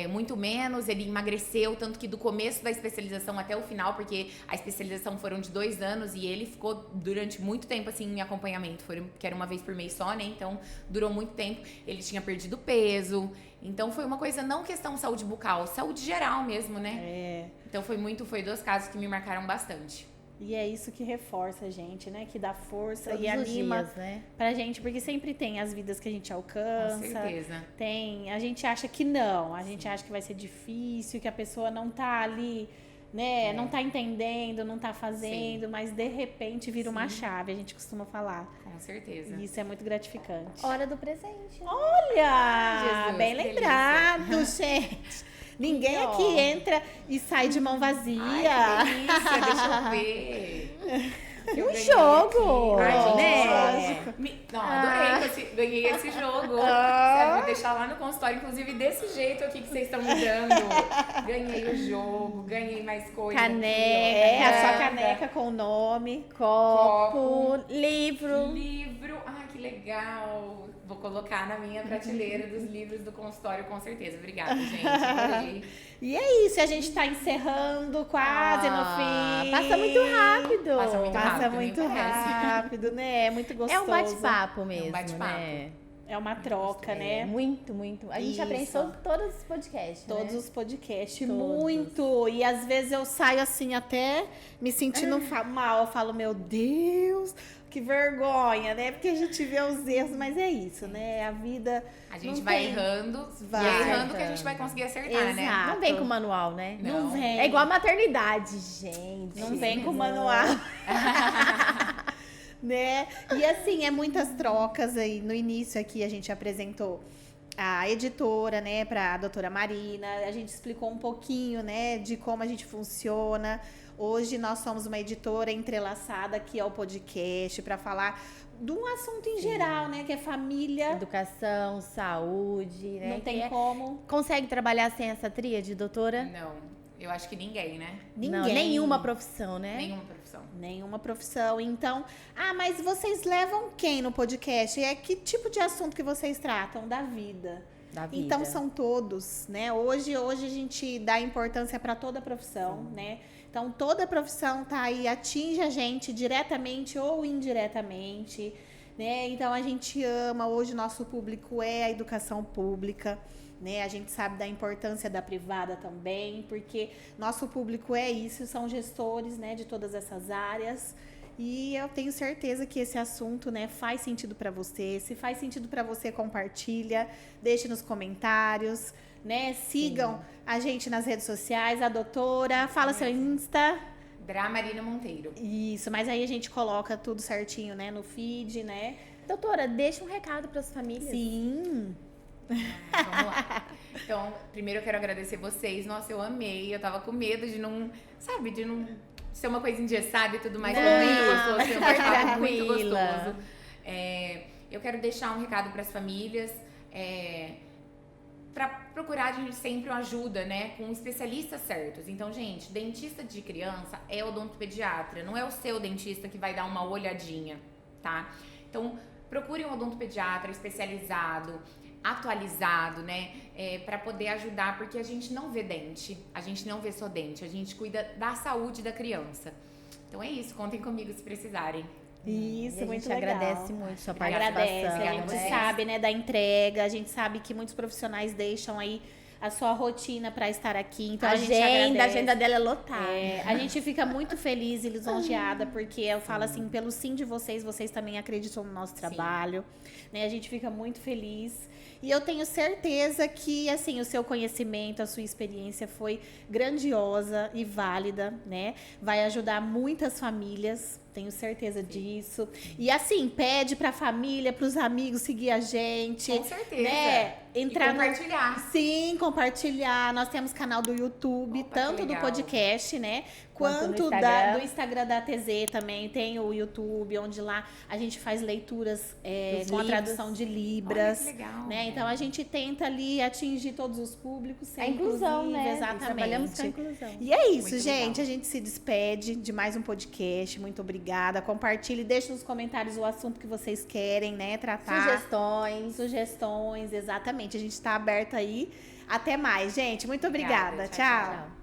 muito menos, ele emagreceu, tanto que do começo da especialização até o final, porque a especialização foram de 2 anos e ele ficou durante muito tempo, assim, em acompanhamento, que era uma vez por mês só, né, então durou muito tempo, ele tinha perdido peso, então foi uma coisa, não questão saúde bucal, saúde geral mesmo, né? Então foi 2 casos que me marcaram bastante. E é isso que reforça a gente, né? Que dá força Todos e anima dias, né? pra gente, porque sempre tem as vidas que a gente alcança. Com certeza. A gente acha que não, a gente acha que vai ser difícil, que a pessoa não tá ali, né? Não tá entendendo, não tá fazendo, Sim. mas de repente vira uma chave, a gente costuma falar. Com certeza. E isso é muito gratificante. Hora do presente. Olha! Jesus, Bem que lembrado, gente! Ninguém aqui entra e sai de mão vazia. Ai, que delícia, deixa eu ver. Que eu ganhei jogo! aqui. Ai, gente, né? Não, adorei que eu ganhei esse jogo. Sério, vou deixar lá no consultório, inclusive desse jeito aqui que vocês estão me dando. Ganhei o jogo, ganhei mais coisas. Caneca, a sua caneca com o nome, copo, livro. Ai, que legal. Vou colocar na minha prateleira dos livros do consultório, com certeza. Obrigada, gente. Adorei. E é isso, a gente tá encerrando quase no fim. Passa muito rápido. Passa muito rápido, né? É muito gostoso. É um bate-papo mesmo, bate-papo. né? É uma troca, né? Muito, muito. A gente Isso. aprende todos os podcasts, Todos né? os podcasts, Todos. muito. E às vezes eu saio assim até me sentindo mal. Eu falo, meu Deus, que vergonha, né? Porque a gente vê os erros, mas é isso, né? A vida. A gente não vai tem- errando, Vai. e é errando que a gente vai conseguir acertar, né? Exato. Não vem com manual, né? Não vem. É igual a maternidade, gente. Não vem com manual. Né? E assim, muitas trocas aí. No início aqui a gente apresentou a editora, né, para a doutora Marina. A gente explicou um pouquinho, né, de como a gente funciona. Hoje nós somos uma editora entrelaçada aqui ao podcast para falar de um assunto em geral, né, que é família. Educação, saúde, né? Não tem Que como. Consegue trabalhar sem essa tríade, doutora? Não, eu acho que ninguém, né? Ninguém. Não, nenhuma profissão, né? Nenhuma profissão. Nenhuma profissão. Então, mas vocês levam quem no podcast? Que tipo de assunto que vocês tratam? Da vida. Da vida. Então, são todos, né? Hoje a gente dá importância para toda a profissão, né? Então, toda a profissão tá aí, atinge a gente diretamente ou indiretamente, né? Então, a gente ama. Hoje, nosso público é a educação pública, né? A gente sabe da importância da privada também, porque nosso público é isso, são gestores, né, de todas essas áreas. E eu tenho certeza que esse assunto, né, faz sentido para você. Se faz sentido para você, compartilha, deixe nos comentários, né? Sigam a gente nas redes sociais, a doutora, fala seu Insta. Dra Marina Monteiro. Isso, mas aí a gente coloca tudo certinho, né, no feed, né? Doutora, deixa um recado para as famílias. Sim. Vamos lá. Então, primeiro eu quero agradecer vocês. Nossa, eu amei. Eu tava com medo de não, sabe, de não ser uma coisa engessada e tudo mais. Foi muito gostoso, foi um bate-papo muito gostoso. Eu quero deixar um recado para as famílias, para procurar a gente sempre uma ajuda, né, com especialistas certos. Então, gente, dentista de criança é odontopediatra, não é o seu dentista que vai dar uma olhadinha, tá? Então, procure um odontopediatra especializado, atualizado, né, para poder ajudar, porque a gente não vê dente, a gente não vê só dente, a gente cuida da saúde da criança. Então é isso, contem comigo se precisarem. Isso, E a muito gente legal. agradece muito sua participação. Agradece, a Obrigada gente a vocês. sabe, né, da entrega, a gente sabe que muitos profissionais deixam aí a sua rotina para estar aqui, então a gente a agradece. agenda dela é lotada. A gente fica muito feliz e lisonjeada, porque eu falo assim, pelo sim de vocês, vocês também acreditam no nosso trabalho, né? A gente fica muito feliz. E eu tenho certeza que, assim, o seu conhecimento, a sua experiência foi grandiosa e válida, né? Vai ajudar muitas famílias, tenho certeza disso. E, assim, pede pra família, pros amigos seguir a gente. Com certeza. Né? Entrar e compartilhar. Sim, compartilhar. Nós temos canal do YouTube, Opa, tanto que do legal. podcast, né? Quanto no Quanto Instagram. do Instagram da TZ também. Tem o YouTube, onde lá a gente faz leituras Dos com a livros. tradução de Libras. Olha que legal. Né? Então a gente tenta ali atingir todos os públicos, ser A inclusão, inclusiva, né? Exatamente. Trabalhamos com a inclusão. E é isso, Muito gente. legal. A gente se despede de mais um podcast. Muito obrigada. Compartilhe, deixe nos comentários o assunto que vocês querem, né, tratar. Sugestões, exatamente. A gente está aberta aí. Até mais, gente. Muito obrigada. Obrigada. Tchau. Tchau, Tchau.